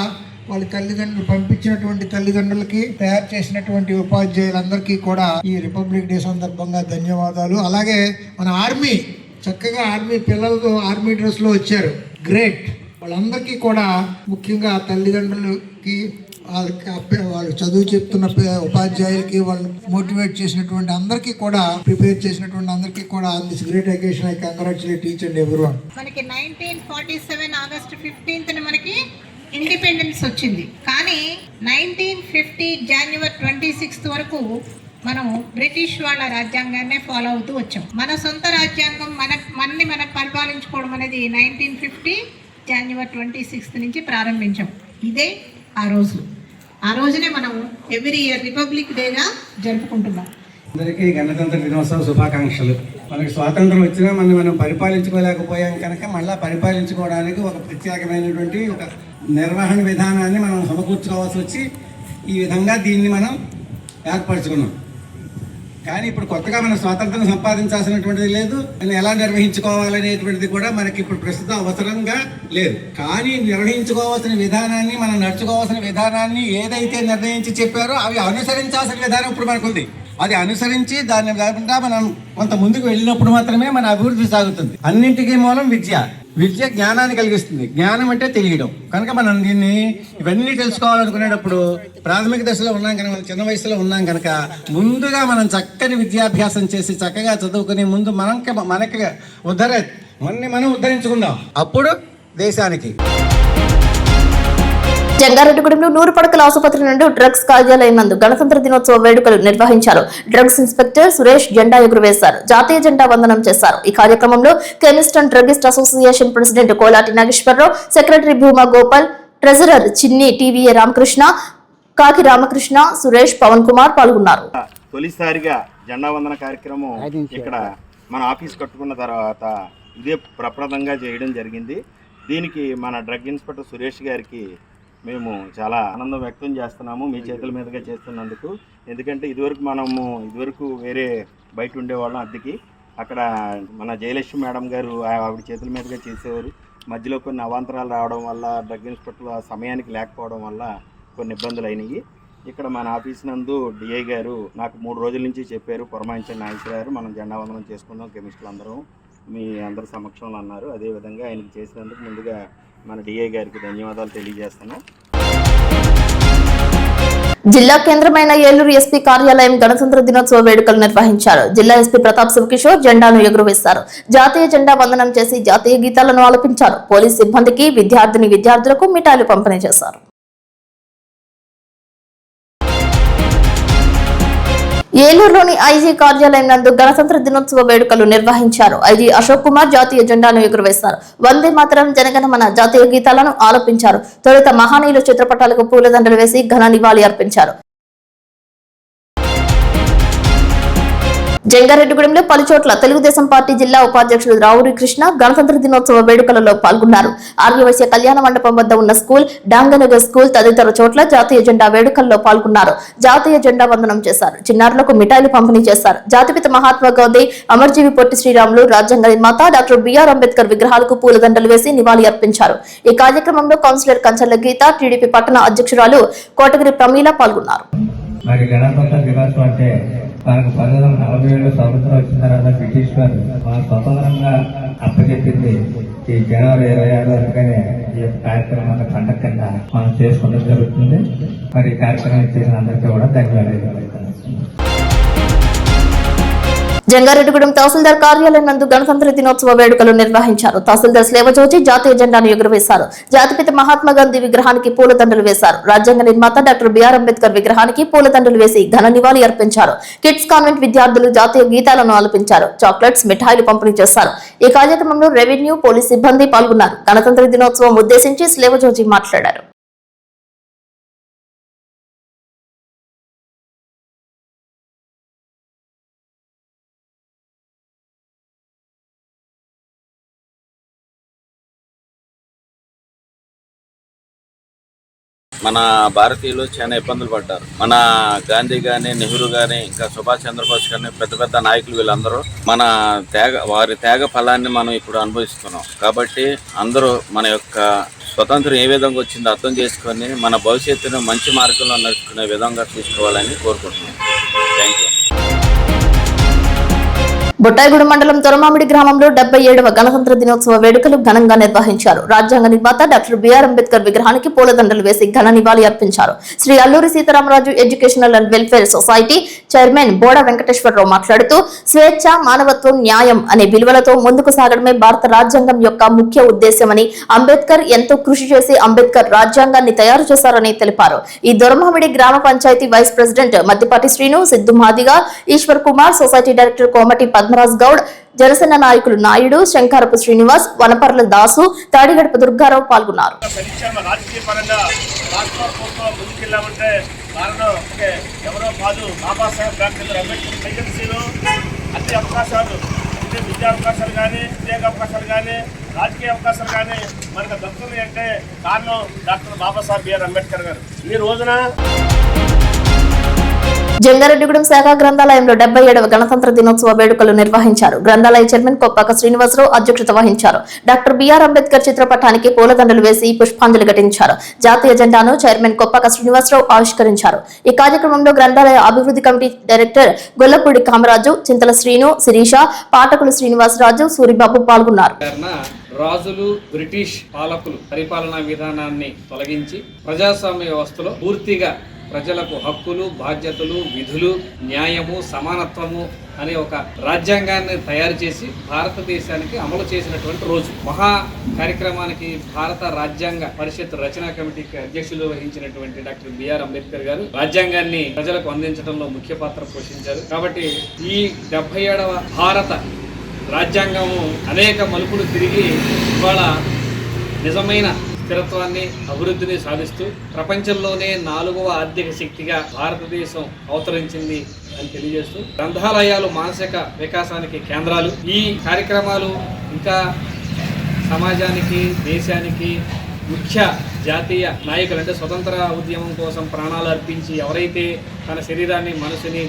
వాళ్ళ తల్లిదండ్రులు పంపించినటువంటి తల్లిదండ్రులకి తయారు చేసినటువంటి ఉపాధ్యాయులందరికీ కూడా ఈ రిపబ్లిక్ డే సందర్భంగా ధన్యవాదాలు. అలాగే మన ఆర్మీ చక్కగా ఆర్మీ పిల్లలతో ఆర్మీ డ్రెస్లో వచ్చారు. గ్రేట్. వాళ్ళందరికీ కూడా ముఖ్యంగా తల్లిదండ్రులకి వాళ్ళు చదువు చెప్తున్న ఉపాధ్యాయులకి వాళ్ళు మోటివేట్ చేసినటువంటి అందరికీ కూడా ప్రిపేర్ చేసినటువంటి అందరికీ కూడా this great occasion I congratulate each and everyone. మనకి 1947 ఆగస్ట్ 15th మనకి ఇండిపెండెన్స్ వచ్చింది. కానీ 1950 జనవరి 26th వరకు మనం బ్రిటిష్ వాళ్ళ రాజ్యాంగాన్నే ఫాలో అవుతూ వచ్చాం. మన సొంత రాజ్యాంగం మనం పరిపాలించుకోవడం అనేది 1950 జనవరి 26th నుంచి ప్రారంభించాం. ఇదే ఆ రోజునే మనం ఎవ్రీ ఇయర్ రిపబ్లిక్ డేగా జరుపుకుంటున్నాం. అందరికీ గణతంత్ర దినోత్సవ శుభాకాంక్షలు. మనకి స్వాతంత్రం వచ్చినా మనం పరిపాలించుకోలేకపోయాం కనుక మళ్ళీ పరిపాలించుకోవడానికి ఒక ప్రత్యేకమైనటువంటి ఒక నిర్వహణ విధానాన్ని మనం సమకూర్చుకోవాల్సి వచ్చి ఈ విధంగా దీన్ని మనం ఏర్పరచుకున్నాం. కానీ ఇప్పుడు కొత్తగా మనం స్వాతంత్రం సంపాదించాల్సినటువంటిది లేదు, ఎలా నిర్వహించుకోవాలనేటువంటిది కూడా మనకి ఇప్పుడు ప్రస్తుతం అవసరంగా లేదు. కానీ నిర్వహించుకోవాల్సిన విధానాన్ని మనం నడుచుకోవాల్సిన విధానాన్ని ఏదైతే నిర్ణయించి చెప్పారో అవి అనుసరించాల్సిన విధానం ఇప్పుడు మనకుంది. అది అనుసరించి దాన్ని కాకుండా మనం కొంత ముందుకు వెళ్ళినప్పుడు మాత్రమే మన అభివృద్ధి సాగుతుంది. అన్నింటికీ మూలం విద్య జ్ఞానాన్ని కలిగిస్తుంది. జ్ఞానం అంటే తెలియడం. కనుక మనం ఇవన్నీ తెలుసుకోవాలనుకునేటప్పుడు ప్రాథమిక దశలో ఉన్నాం కనుక, మనం చిన్న వయసులో ఉన్నాం కనుక ముందుగా మనం చక్కని విద్యాభ్యాసం చేసి చక్కగా చదువుకుని ముందు మనకి మనం ఉద్ధరించుకుందాం. అప్పుడు దేశానికి. జంగారెడ్డిగూడెంలో 100 పడకల ఆసుపత్రి నుండి డ్రగ్స్ కార్యాలయం నందు గణతంత్ర దినోత్సవ వేడుకలు నిర్వహించారు. డ్రగ్స్ ఇన్స్పెక్టర్ సురేష్ జెండా ఎగురవేశారు. జాతీయ జెండా వందనం చేశారు. ఈ కార్యక్రమంలో chemist and druggist association president Kolati Nageswararao, secretary Bhuma Gopal, treasurer Chinni TVA Ramakrishna, Kaki Ramakrishna, Suresh, Pawan Kumar పాల్గొన్నారు. తొలిసారిగా జెండా వందన కార్యక్రమం ఇక్కడ మన ఆఫీస్ కట్టుకున్న తర్వాత ఇదే ప్రప్రదంగా చేయడం జరిగింది. దీనికి మన డ్రగ్ ఇన్స్పెక్టర్ సురేష్ గారికి మేము చాలా ఆనందం వ్యక్తం చేస్తున్నాము, మీ చేతుల మీదుగా చేస్తున్నందుకు. ఎందుకంటే ఇదివరకు వేరే బయట ఉండేవాళ్ళం అద్దెకి. అక్కడ మన జయలక్ష్మి మేడం గారు ఆవిడ చేతుల మీదుగా చేసేవారు. మధ్యలో కొన్ని అవాంతరాలు రావడం వల్ల డ్రగ్ ఇన్స్పెక్టర్ సమయానికి లేకపోవడం వల్ల కొన్ని ఇబ్బందులు అయినాయి. ఇక్కడ మన ఆఫీస్ నందు డిఐ గారు నాకు 3 రోజుల నుంచి చెప్పారు, పురమాయించండి నాగేశ్వర గారు, మనం జెండా వందనం చేసుకుందాం కెమిస్టులు అందరం మీ అందరి సమక్షంలో అన్నారు. అదేవిధంగా ఆయనకి చేసినందుకు ముందుగా మన డిఐ గారికి ధన్యవాదాలు తెలియజేస్తున్నాం. జిల్లా కేంద్రమైన ఏలూరు ఎస్పీ కార్యాలయం గణతంత్ర దినోత్సవ వేడుకలు నిర్వహించారు. జిల్లా ఎస్పీ ప్రతాప్ శివకిషోర్ జెండాను ఎగురవేశారు. జాతీయ జెండా వందనం చేసి జాతీయ గీతాలను ఆలపించారు. పోలీస్ సిబ్బందికి విద్యార్థులకు మిఠాయిలు పంపిణీ చేశారు. ఏలూరులోని ఐజీ కార్యాలయం నందు గణతంత్ర దినోత్సవ వేడుకలు నిర్వహించారు. ఐజీ అశోక్ కుమార్ జాతీయ జెండాను ఎగురవేశారు. వందే మాతరం, జనగణమన జాతీయ గీతాలను ఆలపించారు. తొలుత మహానీయుల చిత్రపటాలకు పూలదండలు వేసి ఘన నివాళి అర్పించారు. జంగారెడ్డిగూడెంలో పలుచోట్ల తెలుగుదేశం పార్టీ జిల్లా ఉపాధ్యక్షుడు రావురి కృష్ణ గణతంత్ర దినోత్సవ వేడుకలలో పాల్గొన్నారు. ఆర్యవైశ్య కళ్యాణ మండపం వద్ద ఉన్న స్కూల్, డాంగనగర్ స్కూల్ తదితర చోట్ల జాతీయ జెండా వేడుకల్లో పాల్గొన్నారు. జాతీయ జెండా వందనం చేశారు. చిన్నారులకు మిఠాయిలు పంపిణీ చేశారు. జాతిపిత మహాత్మా గాంధీ, అమర్జీవి పొట్టి శ్రీరాములు, రాజ్యాంగ నిర్మాత డాక్టర్ బిఆర్ అంబేద్కర్ విగ్రహాలకు పూలదండలు వేసి నివాళి అర్పించారు. ఈ కార్యక్రమంలో కౌన్సిలర్ కంచర్ల గీత, టీడీపీ పట్టణ అధ్యక్షురాలు కోటగిరి ప్రమీల పాల్గొన్నారు. మరి గణతంత్ర దినోత్సవం అంటే మనకు 1947 స్వాతంత్రం వచ్చిన తర్వాత బ్రిటిష్ వారు మన స్వతంత్రంగా అప్పచెప్పింది ఈ జనవరి 26 అందుకనే ఈ యొక్క కార్యక్రమాన్ని పండగ కింద మనం చేసుకోవడం జరుగుతుంది. మరి ఈ కార్యక్రమం చేసిన అందరికీ కూడా ధన్యవాదాలు. జంగారెడ్డిగూడెం తహసీల్దార్ కార్యాలయం నందు గణతంత్ర దినోత్సవ వేడుకలు నిర్వహించారు. తహసీల్దార్ స్లేవజోచి జాతీయ జెండాను ఎగురవేశారు. జాతిపిత మహాత్మా గాంధీ విగ్రహానికి పూలదండలు వేశారు. రాజ్యాంగ నిర్మాత డాక్టర్ బిఆర్ అంబేద్కర్ విగ్రహానికి పూలదండలు వేసి ఘన నివాళి అర్పించారు. కిడ్స్ కాన్వెంట్ విద్యార్థులు జాతీయ గీతాలను ఆలపించారు. చాక్లెట్స్, మిఠాయిలు పంపిణీ చేశారు. ఈ కార్యక్రమంలో రెవెన్యూ, పోలీస్ సిబ్బంది పాల్గొన్నారు. గణతంత్ర దినోత్సవం ఉద్దేశించి స్లేవజోచి మాట్లాడారు. మన భారతీయులు చాలా ఇబ్బందులు పడ్డారు. మన గాంధీ గాని, నెహ్రూ గాని, ఇంకా సుభాష్ చంద్రబోస్ గాని పెద్ద పెద్ద నాయకులు వీళ్ళందరూ మన వారి త్యాగ ఫలాన్ని మనం ఇప్పుడు అనుభవిస్తున్నాం. కాబట్టి అందరూ మన యొక్క స్వతంత్రం ఏ విధంగా వచ్చిందో అర్థం చేసుకొని మన భవిష్యత్తును మంచి మార్గంలో నడుచుకునే విధంగా తీసుకోవాలని కోరుకుంటున్నాం. Thank you. బొట్టాయిగూడ మండలం తొరమామిడి గ్రామంలో 77వ గణతంత్ర దినోత్సవ వేడుకలు ఘనంగా నిర్వహించారు. రాజ్యాంగ నిర్మాత డాక్టర్ బిఆర్ అంబేద్కర్ విగ్రహానికి పూలదండలు వేసి ఘన నివాళి అర్పించారు. Sri Alluri Sitaramaraju educational and welfare society chairman Boda Venkateswararao మాట్లాడుతూ స్వేచ్ఛ, మానవత్వం, న్యాయం అనే విలువలతో ముందుకు సాగడమే భారత రాజ్యాంగం యొక్క ముఖ్య ఉద్దేశ్యమని, అంబేద్కర్ ఎంతో కృషి చేసి అంబేద్కర్ రాజ్యాంగాన్ని తయారు చేశారని తెలిపారు. ఈ దొరమామిడి గ్రామ panchayat vice president Maddipati Srinu, Siddu Madiga, Eswar Kumar, society director Komati Padmaraj Goud, Janasena నాయకులు నాయుడు, శంకరపు శ్రీనివాస్, వనపర్ల దాసు, తాడిగడప దుర్గారావు పాల్గొన్నారు. విద్యా అవకాశాలు కానీ, ఉద్యోగ అవకాశాలు కానీ, రాజకీయ అవకాశాలు కానీ మనకు దక్కుతుంది అంటే కారణం డాక్టర్ బాబాసాహెబ్ బిఆర్ అంబేద్కర్ గారు. ఈ రోజున జంగారెడ్డిగూడెం శాఖ గ్రంథాలయంలో 77వ గణతంత్ర దినోత్సవ వేడుకలు నిర్వహించారు. గ్రంథాలయ చైర్మన్ కొప్పాక శ్రీనివాసరావు అధ్యక్షత వహించారు. డాక్టర్ బిఆర్ అంబేద్కర్ చిత్రపటానికి పూలదండలు వేసి పుష్పాంజలి ఘటించారు. జాతీయ జెండాను చైర్మన్ కొప్పాక శ్రీనివాసరావు ఆవిష్కరించారు. ఈ కార్యక్రమంలో గ్రంథాలయ అభివృద్ధి కమిటీ డైరెక్టర్ గొల్లపూడి కామరాజు, చింతల శ్రీను, శిరీష, పాఠకులు శ్రీనివాసరాజు, సూరిబాబు పాల్గొన్నారు. రాజులు, బ్రిటిష్ పాలకులు పరిపాలనా విధానాన్ని తొలగించి ప్రజాస్వామ్య వ్యవస్థలో పూర్తిగా ప్రజలకు హక్కులు, బాధ్యతలు, విధులు, న్యాయము, సమానత్వము అనే ఒక రాజ్యాంగాన్ని తయారు చేసి భారతదేశానికి అమలు చేసినటువంటి రోజు. మహా కార్యక్రమానికి భారత రాజ్యాంగ పరిషత్ రచనా కమిటీకి అధ్యక్షులు వహించినటువంటి డాక్టర్ బిఆర్ అంబేద్కర్ గారు రాజ్యాంగాన్ని ప్రజలకు అందించడంలో ముఖ్య పాత్ర పోషించారు. కాబట్టి ఈ 77వ భారత రాజ్యాంగము అనేక మలుపులు తిరిగి ఇవాళ నిజమైన స్థిరత్వాన్ని, అభివృద్ధిని సాధిస్తూ ప్రపంచంలోనే 4వ ఆర్థిక శక్తిగా భారతదేశం అవతరించింది అని తెలియజేస్తూ గ్రంథాలయాలు మానసిక వికాసానికి కేంద్రాలు. ఈ కార్యక్రమాలు ఇంకా సమాజానికి, దేశానికి ముఖ్య జాతీయ నాయకులు అంటే స్వతంత్ర ఉద్యమం కోసం ప్రాణాలు అర్పించి ఎవరైతే తన శరీరాన్ని, మనసుని,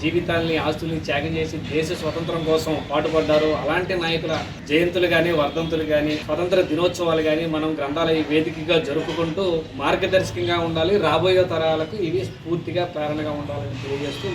జీవితాన్ని, ఆస్తుల్ని త్యాగం చేసి దేశ స్వతంత్రం కోసం పాటుపడ్డారో అలాంటి నాయకుల జయంతులు కానీ, వర్ధంతులు కానీ, స్వతంత్ర దినోత్సవాలు కానీ మనం గ్రంథాలయ వేదికగా జరుపుకుంటూ మార్గదర్శకంగా ఉండాలి. రాబోయే తరాలకు ఇవి స్ఫూర్తిగా ప్రేరణగా ఉండాలని తెలియజేస్తూ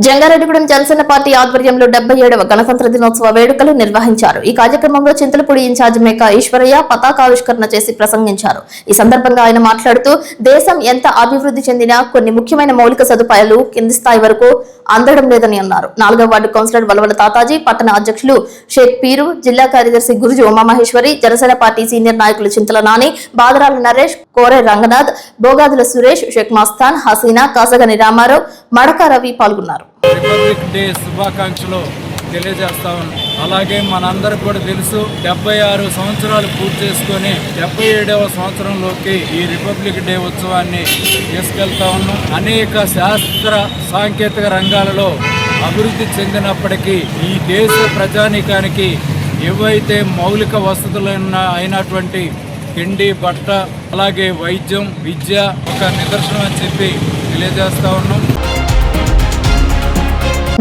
జంగారెడ్డిగూడెం జనసేన పార్టీ ఆధ్వర్యంలో 77వ గణతంత్ర దినోత్సవ వేడుకలు నిర్వహించారు. ఈ కార్యక్రమంలో చింతలపూడి ఇన్ఛార్జ్ మేకా ఈశ్వరయ్య పతాకావిష్కరణ చేసి ప్రసంగించారు. ఈ సందర్భంగా ఆయన మాట్లాడుతూ దేశం ఎంత అభివృద్ధి చెందినా కొన్ని ముఖ్యమైన మౌలిక సదుపాయాలు కింది స్థాయి వరకు అందడం లేదని అన్నారు. 4వ వార్డు కౌన్సిలర్ వలవల తాతాజీ, పట్టణ అధ్యక్షులు షేక్ పీరు, జిల్లా కార్యదర్శి గురుజు ఉమామహేశ్వరి, జనసేన పార్టీ సీనియర్ నాయకులు చింతల నాని, బాదరాల నరేష్, కోరే రంగనాథ్, బోగాదుల సురేష్, షేక్ మస్తాన్, హసీనా, కాసగని రామారావు, మడక రవి పాల్గొన్నారు. రిపబ్లిక్ డే శుభాకాంక్షలు తెలియజేస్తా ఉన్నాం. అలాగే మనందరికి కూడా తెలుసు 76 సంవత్సరాలు పూర్తి చేసుకొని 77వ సంవత్సరంలోకి ఈ రిపబ్లిక్ డే ఉత్సవాన్ని తీసుకెళ్తా ఉన్నాం. అనేక శాస్త్ర సాంకేతిక రంగాలలో అభివృద్ధి చెందినప్పటికీ ఈ దేశ ప్రజానీకానికి ఏవైతే మౌలిక వసతులు అయినటువంటి తిండి, బట్ట, అలాగే వైద్యం, విద్య ఒక నిదర్శనం అని చెప్పి తెలియజేస్తా ఉన్నాం.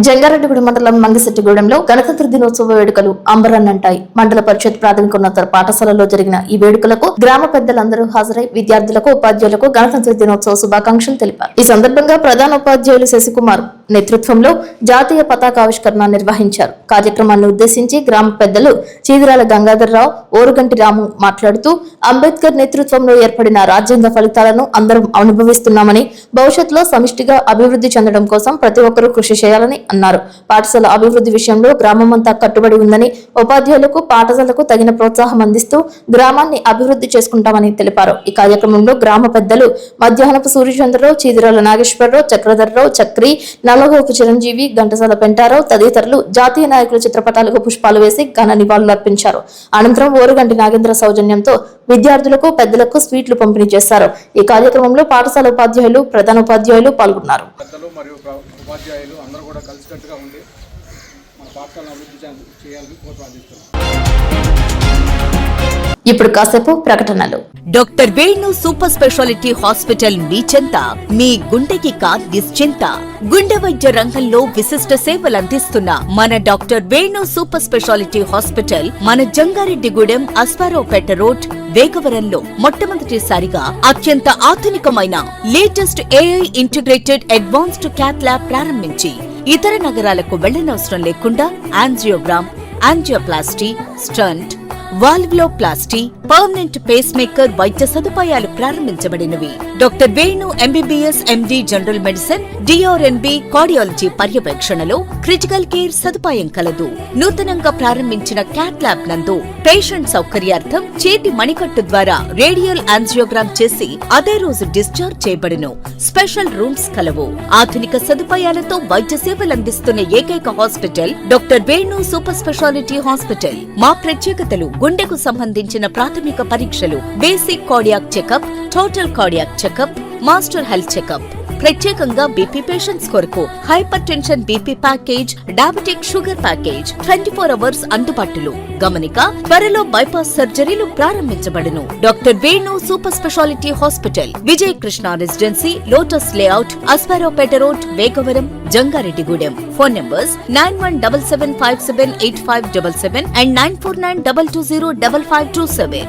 జంగారెడ్డిగూడెం మండలం మంగిశెట్టిగూడెంలో గణతంత్ర దినోత్సవ వేడుకలు అంబరన్నంటాయి. మండల పరిషత్ ప్రాథమికోన్నత పాఠశాలలో జరిగిన ఈ వేడుకలకు గ్రామ పెద్దలందరూ హాజరై విద్యార్థులకు, ఉపాధ్యాయులకు గణతంత్ర దినోత్సవ శుభాకాంక్షలు తెలిపారు. ఈ సందర్భంగా ప్రధాన ఉపాధ్యాయులు శశికుమార్ నేతృత్వంలో జాతీయ పతాకావిష్కరణ నిర్వహించారు. కార్యక్రమాన్ని ఉద్దేశించి గ్రామ పెద్దలు చీదిరాల గంగాధర్రావు, ఓరుగంటి రాము మాట్లాడుతూ అంబేద్కర్ నేతృత్వంలో ఏర్పడిన రాజ్యాంగ ఫలితాలను అందరం అనుభవిస్తున్నామని, భవిష్యత్తులో సమిష్టిగా అభివృద్ధి చెందడం కోసం ప్రతి ఒక్కరూ కృషి చేయాలని అన్నారు. పాఠశాల అభివృద్ధి విషయంలో గ్రామమంతా కట్టుబడి ఉందని, ఉపాధ్యాయులకు, పాఠశాలకు తగిన ప్రోత్సాహం అందిస్తూ గ్రామాన్ని అభివృద్ధి చేసుకుంటామని తెలిపారు. ఈ కార్యక్రమంలో గ్రామ పెద్దలు మధ్యాహ్నపు సూర్యచంద్రరావు, చీదిరాల నాగేశ్వరరావు, చక్రధర్రావు, చక్రి, నల్లగోపు చిరంజీవి, ఘంటసాల పెంటారావు తదితరులు జాతీయ నాయకుల చిత్రపటాలకు పుష్పాలు వేసి ఘన నివాళులు అర్పించారు. అనంతరం ఓరుగంటి నాగేంద్ర సౌజన్యంతో విద్యార్థులకు, పెద్దలకు స్వీట్లు పంపిణీ చేశారు. ఈ కార్యక్రమంలో పాఠశాల ఉపాధ్యాయులు, ప్రధానోపాధ్యాయులు పాల్గొన్నారు. ఉపాధ్యాయులు అందరూ కూడా కలిసికట్టుగా ఉండి మన పాఠశాలను అభివృద్ధి చేయాలని కోరుతున్నాను. ఇప్పుడు కాసేపు ప్రకటనలు. Doctor Venu super speciality hospital మీ చెంత. మీ గుండెకి నిశ్చింత. గుండె వైద్య రంగంలో విశిష్ట సేవలు అందిస్తున్న మన doctor Venu super speciality hospital మన జంగారెడ్డిగూడెం అశ్వారావుపేట రోడ్ వేగవరంలో మొట్టమొదటిసారిగా అత్యంత ఆధునికమైన latest AI integrated advanced cath lab ప్రారంభించి ఇతర నగరాలకు వెళ్లనవసరం లేకుండా angiogram, angioplasty, stent, valvuloplasty, permanent pacemaker వైద్య సదుపాయాలు ప్రారంభించబడినవి. Doctor Venu MBBS MD general medicine, DRNB cardiology పర్యవేక్షణలో క్రిటికల్ కేర్ సదుపాయం కలదు. నూతనంగా ప్రారంభించిన క్యాట్ ల్యాబ్ నందు పేషెంట్ సౌకర్యార్థం చేతి మణికట్టు ద్వారా రేడియల్ యాంజియోగ్రామ్ చేసి అదే రోజు డిశ్చార్జ్ చేయబడును. స్పెషల్ రూమ్స్ కలవు. ఆధునిక సదుపాయాలతో వైద్య సేవలందిస్తున్న ఏకైక hospital doctor Venu super speciality hospital. మా ప్రత్యేకతలు: గుండెకు సంబంధించిన ప్రాథమిక పరీక్షలు, basic cardiac checkup, total cardiac checkup, master health checkup. ప్రత్యేకంగా బీపీ పేషెంట్స్ కొరకు hypertension BP package, diabetic sugar package 24 hours అందుబాటులో. గమనిక: త్వరలో బైపాస్ సర్జరీలు ప్రారంభించబడును. Doctor Venu super speciality hospital, Vijaya Krishna residency, lotus layout, Aswaraopeta road, Vegavaram, Jangareddygudem. Phone numbers 9177578577 and 9492205527.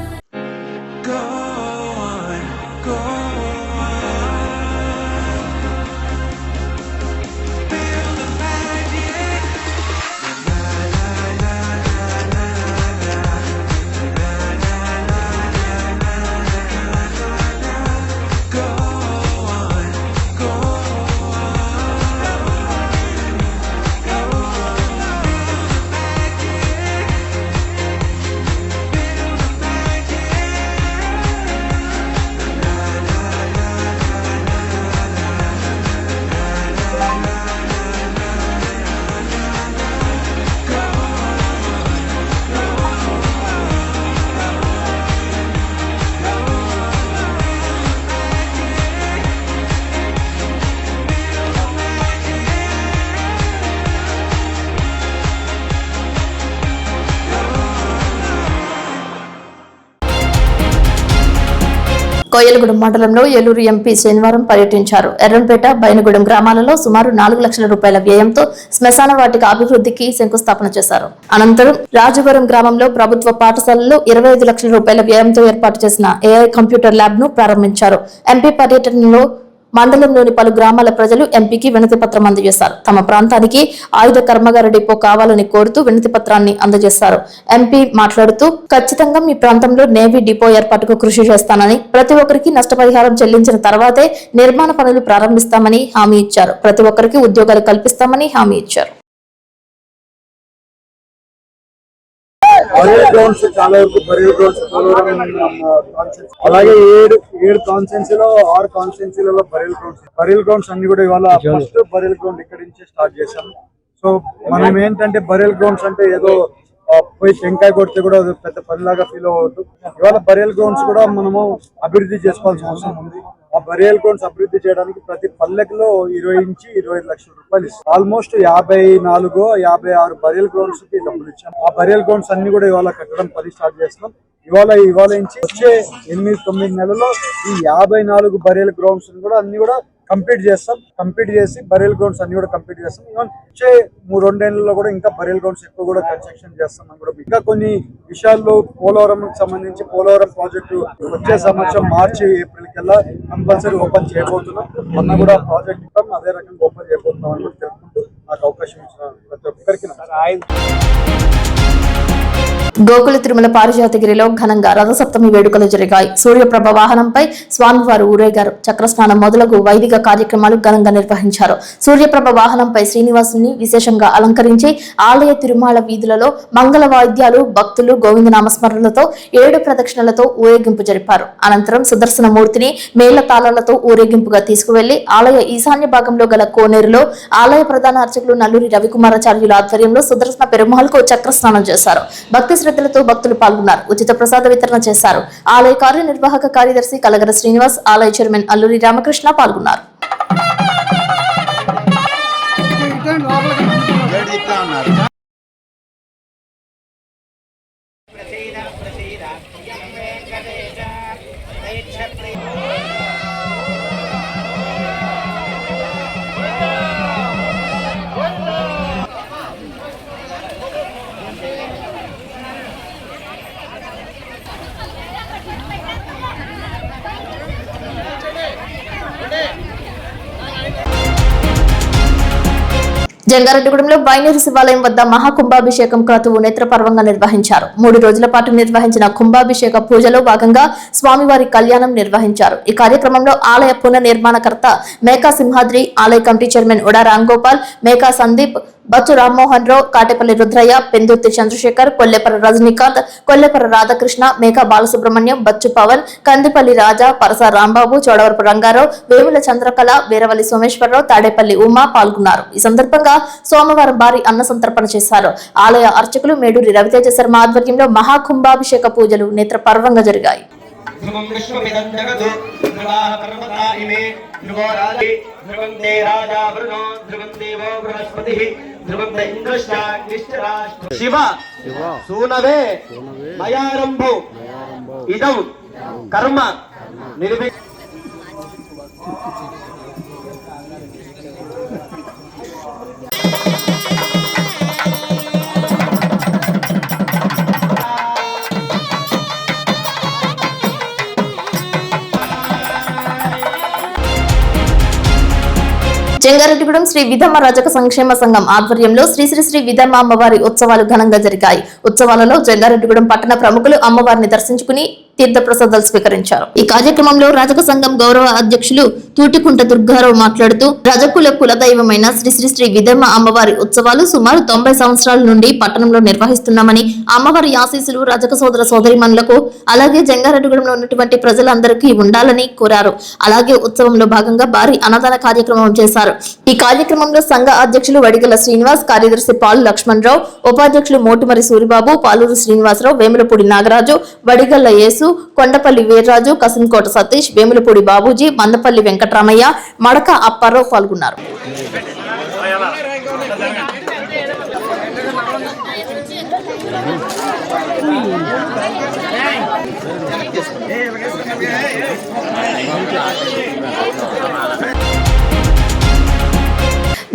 Koyalagudem మండలంలో Eluru MP శనివారం పర్యటించారు. ఎర్రంపేట, బైనగూడెం గ్రామాలలో సుమారు 4 లక్షల రూపాయల వ్యయంతో శ్మశాన వాటిక అభివృద్ధికి శంకుస్థాపన చేశారు. అనంతరం రాజవరం గ్రామంలో ప్రభుత్వ పాఠశాలలో 25 లక్షల రూపాయల వ్యయంతో ఏర్పాటు చేసిన ఏఐ కంప్యూటర్ ల్యాబ్ ను ప్రారంభించారు. ఎంపీ పర్యటనలో మండలంలోని పలు గ్రామాల ప్రజలు ఎంపీకి వినతి పత్రం అందజేశారు. తమ ప్రాంతానికి ఆయుధ కర్మాగార డిపో కావాలని కోరుతూ వినతి పత్రాన్ని అందజేశారు. ఎంపీ మాట్లాడుతూ, ఖచ్చితంగా మీ ప్రాంతంలో నేవీ డిపో ఏర్పాటుకు కృషి చేస్తానని, ప్రతి ఒక్కరికి నష్టపరిహారం చెల్లించిన తర్వాతే నిర్మాణ పనులు ప్రారంభిస్తామని హామీ ఇచ్చారు. ప్రతి ఒక్కరికి ఉద్యోగాలు కల్పిస్తామని హామీ ఇచ్చారు. బరియల్ గ్రౌండ్స్ చాలా వరకు బరియల్ గ్రౌండ్స్ అలాగే ఏడు కాన్స్టెన్సీలో 6 కాన్స్టెన్సీలలో బరియల్ గ్రౌండ్స్ అన్ని కూడా ఇవాళ ఫస్ట్ బరియల్ గ్రౌండ్ ఇక్కడి నుంచే స్టార్ట్ చేశాం. సో మనం ఏంటంటే బరియల్ గ్రౌండ్స్ అంటే ఏదో పోయి టెంకాయ కొడితే కూడా పెద్ద పనిలాగా ఫీల్ అవ్వద్దు. ఇవాళ బరియల్ గ్రౌండ్స్ కూడా మనము అభివృద్ధి చేసుకోవాల్సిన అవసరం ఉంది. ఆ బరియల్ గ్రౌండ్స్ అభివృద్ధి చేయడానికి ప్రతి పల్లెకిలో 20 నుంచి 25 లక్షల రూపాయలు ఇస్తాం. ఆల్మోస్ట్ 54-56 బరియల్ గ్రౌండ్స్ కి డబ్బులు ఇచ్చాం. ఆ బరియల్ గ్రౌండ్స్ అన్ని కూడా ఇవాళ కట్టడం పని స్టార్ట్ చేస్తున్నాం. ఇవాళ నుంచి వచ్చే 8-9 నెలల్లో ఈ 54 బరియల్ గ్రౌండ్స్ కూడా అన్ని కూడా కంప్లీట్ చేసి బరియల్ గ్రౌండ్స్ అన్ని కూడా కంప్లీట్ చేస్తాం. ఈవెన్ వచ్చే 3-2 ఏళ్లలో కూడా ఇంకా బరియల్ గ్రౌండ్స్ ఎక్కువ కూడా కన్స్ట్రక్షన్ చేస్తాం. కూడా ఇంకా కొన్ని విషయాల్లో పోలవరం సంబంధించి పోలవరం ప్రాజెక్టు వచ్చే సంవత్సరం మార్చి-ఏప్రిల్ కల్లా కంపల్సరీ ఓపెన్ చేయబోతున్నాం. మొన్న కూడా ప్రాజెక్ట్ ఇస్తాం, అదే రకంగా ఓపెన్ చేయబోతున్నాం అని తెలుపుకుంటూ నాకు అవకాశం ఇచ్చిన ప్రతి ఒక్కరికి గోకుల తిరుమల పారిజాతగిరిలో ఘనంగా రథసప్తమి వేడుకలు జరిగాయి. సూర్యప్రభ వాహనంపై స్వామివారు ఊరేగారు. చక్రస్నానం మొదలగు వైదిక కార్యక్రమాలు ఘనంగా నిర్వహించారు. సూర్యప్రభ వాహనంపై శ్రీనివాసుని విశేషంగా అలంకరించి ఆలయ తిరుమాళ వీధులలో మంగళ వాయిద్యాలు, భక్తులు గోవిందనామస్మరణలతో 7 ప్రదక్షిణలతో ఊరేగింపు జరిపారు. అనంతరం సుదర్శన మూర్తిని మేళ తాళాలతో ఊరేగింపుగా తీసుకువెళ్లి ఆలయ ఈశాన్య భాగంలో గల కోనేరులో ఆలయ ప్రధాన అర్చకులు నల్లూరి రవికుమారాచార్యుల ఆధ్వర్యంలో సుదర్శన పెరుమాళ్కు చక్రస్నానం చేశారు. భక్తి శ్రద్ధలతో భక్తులు పాల్గొన్నారు. ఉచిత ప్రసాద వితరణ చేశారు. ఆలయ కార్యనిర్వాహక కార్యదర్శి కలగర శ్రీనివాస్, ఆలయ చైర్మన్ అల్లూరి రామకృష్ణ పాల్గొన్నారు. జంగారెడ్డిగూడెంలో బైనరీ శివాలయం వద్ద మహాకుంభాభిషేకం క్రతువు నేత్రపర్వంగా నిర్వహించారు. 3 రోజుల పాటు నిర్వహించిన కుంభాభిషేక పూజలో భాగంగా స్వామివారి కళ్యాణం నిర్వహించారు. ఈ కార్యక్రమంలో ఆలయ పునర్నిర్మాణకర్త మేకా సింహాద్రి, ఆలయ కమిటీ చైర్మన్ ఉడా రాంగోపాల్, మేకా సందీప్, బచ్చు రామ్మోహన్ రావు, కాటేపల్లి రుద్రయ్య, పెందుర్తి చంద్రశేఖర్, కొల్లేపర రజనీకాంత్, కొల్లేపర రాధాకృష్ణ, మేకా బాలసుబ్రహ్మణ్యం, బచ్చు పవన్, కందిపల్లి రాజా, పరస రాంబాబు, చోడవరపు రంగారావు, వేముల చంద్రకళ, వీరవల్లి సోమేశ్వరరావు, తాడేపల్లి ఉమా పాల్గొన్నారు. ఈ సందర్భంగా సోమవారం భారీ అన్న సంతర్పణ చేశారు. ఆలయ అర్చకులు మేడూరి రవితేజ శర్మ ఆధ్వర్యంలో మహాకుంభాభిషేక పూజలు నేత్రపర్వంగా జరిగాయి. శివ సూనవే మయారంభో ఇదం కర్మ నిర్వి జంగారెడ్డిగూడెం శ్రీ విధమ్మ రజక సంక్షేమ సంఘం ఆధ్వర్యంలో శ్రీ శ్రీ శ్రీ విధమ్మ అమ్మవారి ఉత్సవాలు ఘనంగా జరిగాయి. ఉత్సవాలలో జంగారెడ్డిగూడెం పట్టణ ప్రముఖులు అమ్మవారిని దర్శించుకుని తీర్థ ప్రసాదాలు స్వీకరించారు. ఈ కార్యక్రమంలో రజక సంఘం గౌరవ అధ్యక్షులు తూటికుంట దుర్గారావు మాట్లాడుతూ రజకుల కులదైవమైన శ్రీ శ్రీ శ్రీ విధమ్మ అమ్మవారి ఉత్సవాలు సుమారు 90 సంవత్సరాల నుండి పట్టణంలో నిర్వహిస్తున్నామని, అమ్మవారి ఆశీస్సులు రజక సోదర సోదరిమణులకు అలాగే జంగారెడ్డిగూడెంలో ఉన్నటువంటి ప్రజలందరికీ ఉండాలని కోరారు. అలాగే ఉత్సవంలో భాగంగా భారీ అన్నదాన కార్యక్రమం చేశారు. ఈ కార్యక్రమంలో సంఘ అధ్యక్షులు వడిగల శ్రీనివాస్, కార్యదర్శి పాలు లక్ష్మణరావు, ఉపాధ్యక్షులు మోటుమరి సూరిబాబు, పాలూరు శ్రీనివాసరావు, వేములపూడి నాగరాజు, వడిగల్ల యేసు, కొండపల్లి వీర్రాజు, కసింకోట సతీష్, వేములపూడి బాబూజీ, మందపల్లి వెంకటరామయ్య, మడక అప్పారావు పాల్గొన్నారు.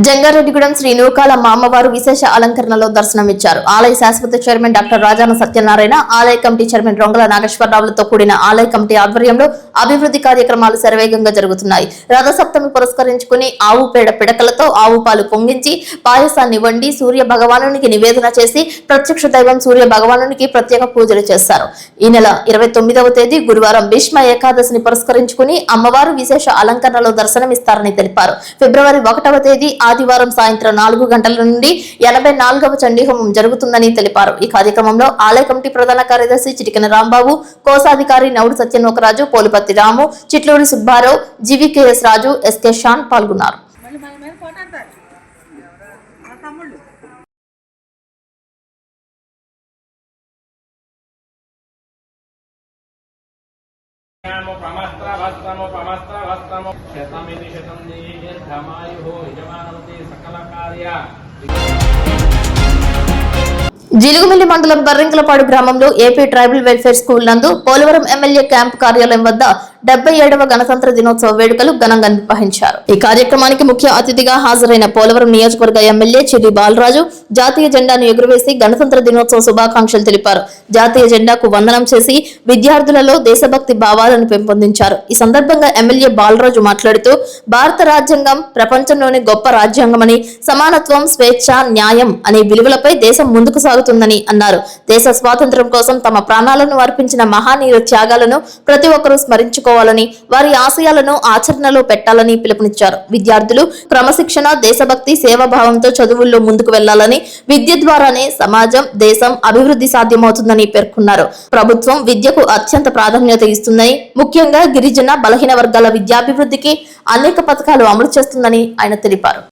జంగారెడ్డిగూడెం శ్రీ నూకాలమ్మ అమ్మవారు విశేష అలంకరణలో దర్శనమిచ్చారు. ఆలయ శాశ్వత చైర్మన్ డాక్టర్ రాజాన సత్యనారాయణ, ఆలయ కమిటీ చైర్మన్ రొంగల నాగేశ్వరరావులతో కూడిన ఆలయ కమిటీ ఆధ్వర్యంలో అభివృద్ధి కార్యక్రమాలు శరవేగంగా జరుగుతున్నాయి. రథసప్తమి పురస్కరించుకుని ఆవు పేడ పిడకలతో ఆవు పాలు పొంగించి పాయసాన్ని వండి సూర్య భగవానునికి నివేదన చేసి ప్రత్యక్ష దైవం సూర్య భగవానునికి ప్రత్యేక పూజలు చేశారు. ఈ నెల 29వ తేదీ గురువారం భీష్మ ఏకాదశిని పురస్కరించుకుని అమ్మవారు విశేష అలంకరణలో దర్శనమిస్తారని తెలిపారు. ఫిబ్రవరి 1వ తేదీ ఆదివారం సాయంత్రం 4 గంటల నుండి 84వ చండీహోమం జరుగుతుందని తెలిపారు. ఈ కార్యక్రమంలో ఆలయ కమిటీ ప్రధాన కార్యదర్శి చిటికెన రాంబాబు, కోశాధికారి నౌడు సత్యనోకరాజు, పోలుపత్తి రాము, చిట్లూరి సుబ్బారావు, జీవీకేఎస్ రాజు, ఎస్కే షాన్ పాల్గొన్నారు. జిలుగుమిల్లి మండలం బర్రింకలపాడు గ్రామంలో ఏపీ ట్రైబల్ వెల్ఫేర్ స్కూల్ నందు పోలవరం ఎమ్మెల్యే క్యాంప్ కార్యాలయం వద్ద 77వ గణతంత్ర దినోత్సవ వేడుకలు ఘనంగా నిర్వహించారు. ఈ కార్యక్రమానికి ముఖ్య అతిథిగా హాజరైన పోలవరం నియోజకవర్గ ఎమ్మెల్యే చిర్రి బాలరాజు జాతీయ జెండాను ఎగురవేసి గణతంత్ర దినోత్సవ శుభాకాంక్షలు తెలిపారు. జాతీయ జెండాకు వందనం చేసి విద్యార్థులలో దేశభక్తి భావాలను పెంపొందించారు. ఈ సందర్భంగా ఎమ్మెల్యే బాలరాజు మాట్లాడుతూ భారత రాజ్యాంగం ప్రపంచంలోని గొప్ప రాజ్యాంగమని, సమానత్వం, స్వేచ్ఛ, న్యాయం అనే విలువలపై దేశం ముందుకు సాగుతుందని అన్నారు. దేశ స్వాతంత్ర్యం కోసం తమ ప్రాణాలను అర్పించిన మహానీయుల త్యాగాలను ప్రతి ఒక్కరూ స్మరించుకోవాలని, వారి ఆశయాలను ఆచరణలో పెట్టాలని పిలుపునిచ్చారు. విద్యార్థులు క్రమశిక్షణ, దేశభక్తి, సేవాభావంతో చదువుల్లో ముందుకు వెళ్లాలని, విద్య ద్వారానే సమాజం, దేశం అభివృద్ధి సాధ్యమవుతుందని పేర్కొన్నారు. ప్రభుత్వం విద్యకు అత్యంత ప్రాధాన్యత ఇస్తుందని, ముఖ్యంగా గిరిజన, బలహీన వర్గాల విద్యాభివృద్ధికి అనేక పథకాలు అమలు చేస్తుందని ఆయన తెలిపారు.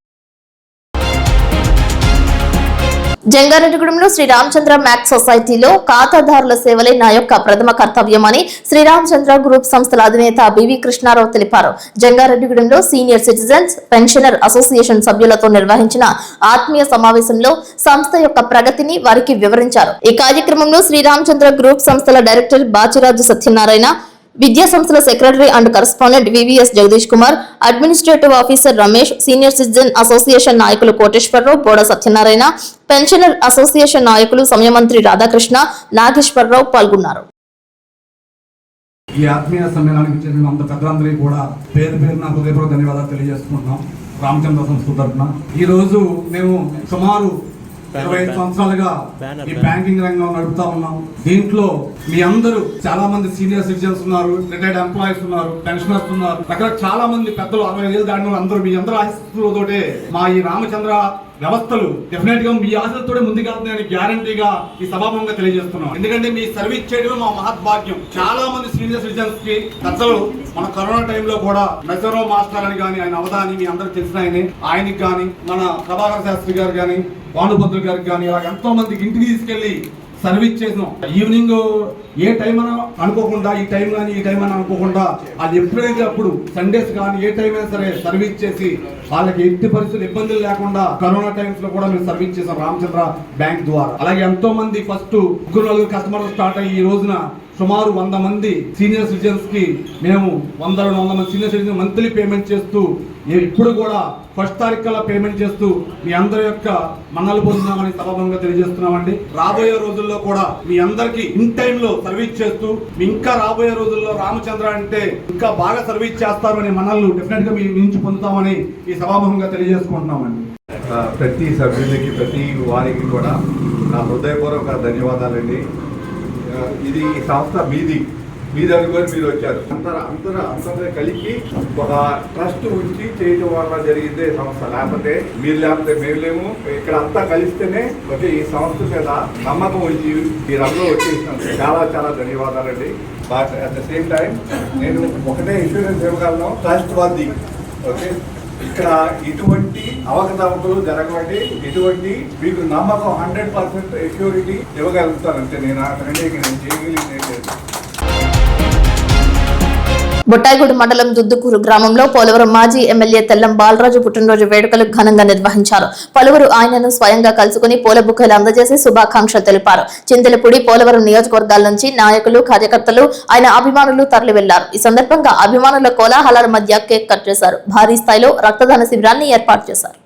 జంగారెడ్డిగూడెంలో శ్రీరామచంద్ర మ్యాథ్స్ సొసైటీలో ఖాతాదారుల సేవలే నా యొక్క ప్రథమ కర్తవ్యమని శ్రీరామచంద్ర గ్రూప్ సంస్థల అధినేత బివి కృష్ణారావు తెలిపారు. జంగారెడ్డిగూడెంలో సీనియర్ సిటిజన్స్ పెన్షనర్ అసోసియేషన్ సభ్యులతో నిర్వహించిన ఆత్మీయ సమావేశంలో సంస్థ యొక్క ప్రగతిని వారికి వివరించారు. ఈ కార్యక్రమంలో శ్రీరామచంద్ర గ్రూప్ సంస్థల డైరెక్టర్ బాచిరాజు సత్యనారాయణ, విద్యా సంస్థల secretary and correspondent VVS Jagadish Kumar, administrative officer Ramesh, senior citizen association నాయకులు కోటేశ్వరరావు, బోడ సత్యనారాయణ, పెన్షనర్ అసోసియేషన్ నాయకులు సమయమంత్రి రాధాకృష్ణ, నాగేశ్వరరావు పాల్గొన్నారు. ఈ ఆత్మీయ సమ్మేళనానికి చెందిన అంత పెద్దలందరికీ కూడా పేరు పేరున హృదయపూర్వక ధన్యవాదాలు తెలియజేసుకుంటున్నాం. రామచంద్ర సంస్థ తరఫున ఈ రోజు మేము సుమారు 25 సంవత్సరాలుగా ఈ బ్యాంకింగ్ రంగం నడుపుతా ఉన్నాం. దీంట్లో మీ అందరూ చాలా మంది సీనియర్ సిటిజన్స్ ఉన్నారు, రిటైర్డ్ ఎంప్లాయీస్ ఉన్నారు, పెన్షనర్స్ ఉన్నారు, రకరకాల చాలా మంది పెద్దలు 65 ఏళ్ళు దాటిన అందరూ మీ అందరూ ఆశీస్సులతోటే మా ఈ రామచంద్ర వ్యవస్థలు డెఫినెట్ గా మీ ఆశలతోనే ముందుకెళ్తున్నాయని గ్యారంటీగా ఈ సభాముఖంగా తెలియజేస్తున్నాం. ఎందుకంటే మీ సర్వీస్ చేయడమే మా మహద్భాగ్యం. చాలా మంది సీనియర్ సిటిజన్స్ కి పెద్దలు మన కరోనా టైంలో కూడా నరసింహరావు మాస్టర్ అని కానీ, ఆయన అవధాని మీ అందరికి తెలిసిన ఆయనకి కానీ, మన ప్రభాకర్ శాస్త్రి గారు కానీ, భానుభద్రులు గారికి కానీ, ఇలా ఎంతో మందికి ఇంటికి తీసుకెళ్లి సర్వీస్ చేసినాం. ఈవినింగ్ ఏ టైం అని అనుకోకుండా, ఈ టైం కానీ ఈ టైం అని అనుకోకుండా, అది ఎప్పుడైతే అప్పుడు సండేస్ కానీ ఏ టైం అయినా సరే సర్వీస్ చేసి వాళ్ళకి ఎట్టి పరిస్థితులు ఇబ్బందులు లేకుండా కరోనా టైమ్స్ లో కూడా మేము సర్వీస్ చేసాం రామచంద్ర బ్యాంక్ ద్వారా. అలాగే ఎంతో మంది ఫస్ట్ 3-4 కస్టమర్లు స్టార్ట్ అయ్యి ఈ రోజున సుమారు 100 మంది సీనియర్ సిటిజన్స్ కి మేము 100 మంది సీనియర్ సిటిజన్ మంత్లీ పేమెంట్ చేస్తూ ఇప్పుడు కూడా ఫస్ట్ తారీఖు కల్లా పేమెంట్ చేస్తూ మీ అందరి యొక్క మన్నలు పొందుతున్నామని సభాముఖంగా తెలియజేస్తున్నామండి. రాబోయే రోజుల్లో కూడా మీ అందరికి ఇన్ టైమ్ లో సర్వీస్ చేస్తూ ఇంకా రాబోయే రోజుల్లో రామచంద్ర అంటే ఇంకా బాగా సర్వీస్ చేస్తారు అనే మన్నలు డెఫినెట్ గా మీ నుంచి పొందుతామని ఈ సభాముఖంగా తెలియజేసుకుంటున్నామండి. ప్రతి సభ్యులకి ప్రతి వారికి కూడా నా హృదయపూర్వక ధన్యవాదాలండి. ఇది ఈ సంస్థ మీది అనుకొని మీరు వచ్చారు. అందరూ కలిసి ఒక ట్రస్ట్ ఉంచి చేయడం వల్ల జరిగిందే సంస్థ. లేకపోతే మేము లేము. ఇక్కడ అంతా కలిస్తేనే ఓకే ఈ సంస్థ మీద నమ్మకం ఉంచి మీరందరూ వచ్చేసినాం. చాలా చాలా ధన్యవాదాలండి. But at the same time నేను ఒకటే ఇన్సూరెన్స్ ఇవ్వగలను, ట్రస్ట్ వర్ది. ఓకే, ఇక్కడ ఇటువంటి అవకతవకలు జరగబట్టి ఇటువంటి మీకు నమ్మకం 100% సెక్యూరిటీ ఇవ్వగలుగుతానంటే నేను చేయగలిగిన బొట్టాయిగూడ మండలం దుద్దుకూరు గ్రామంలో పోలవరం మాజీ ఎమ్మెల్యే తెల్లం బాలరాజు పుట్టినరోజు వేడుకలు ఘనంగా నిర్వహించారు. పలువురు ఆయనను స్వయంగా కలుసుకుని పూల బుక్కలు అందజేసి శుభాకాంక్షలు తెలిపారు. చింతలపూడి, పోలవరం నియోజకవర్గాల నుంచి నాయకులు, కార్యకర్తలు, ఆయన అభిమానులు తరలి వెళ్లారు. ఈ సందర్భంగా అభిమానుల కోలాహలాల మధ్య కేక్ కట్ చేశారు. భారీ స్థాయిలో రక్తదాన శిబిరాన్ని ఏర్పాటు చేశారు.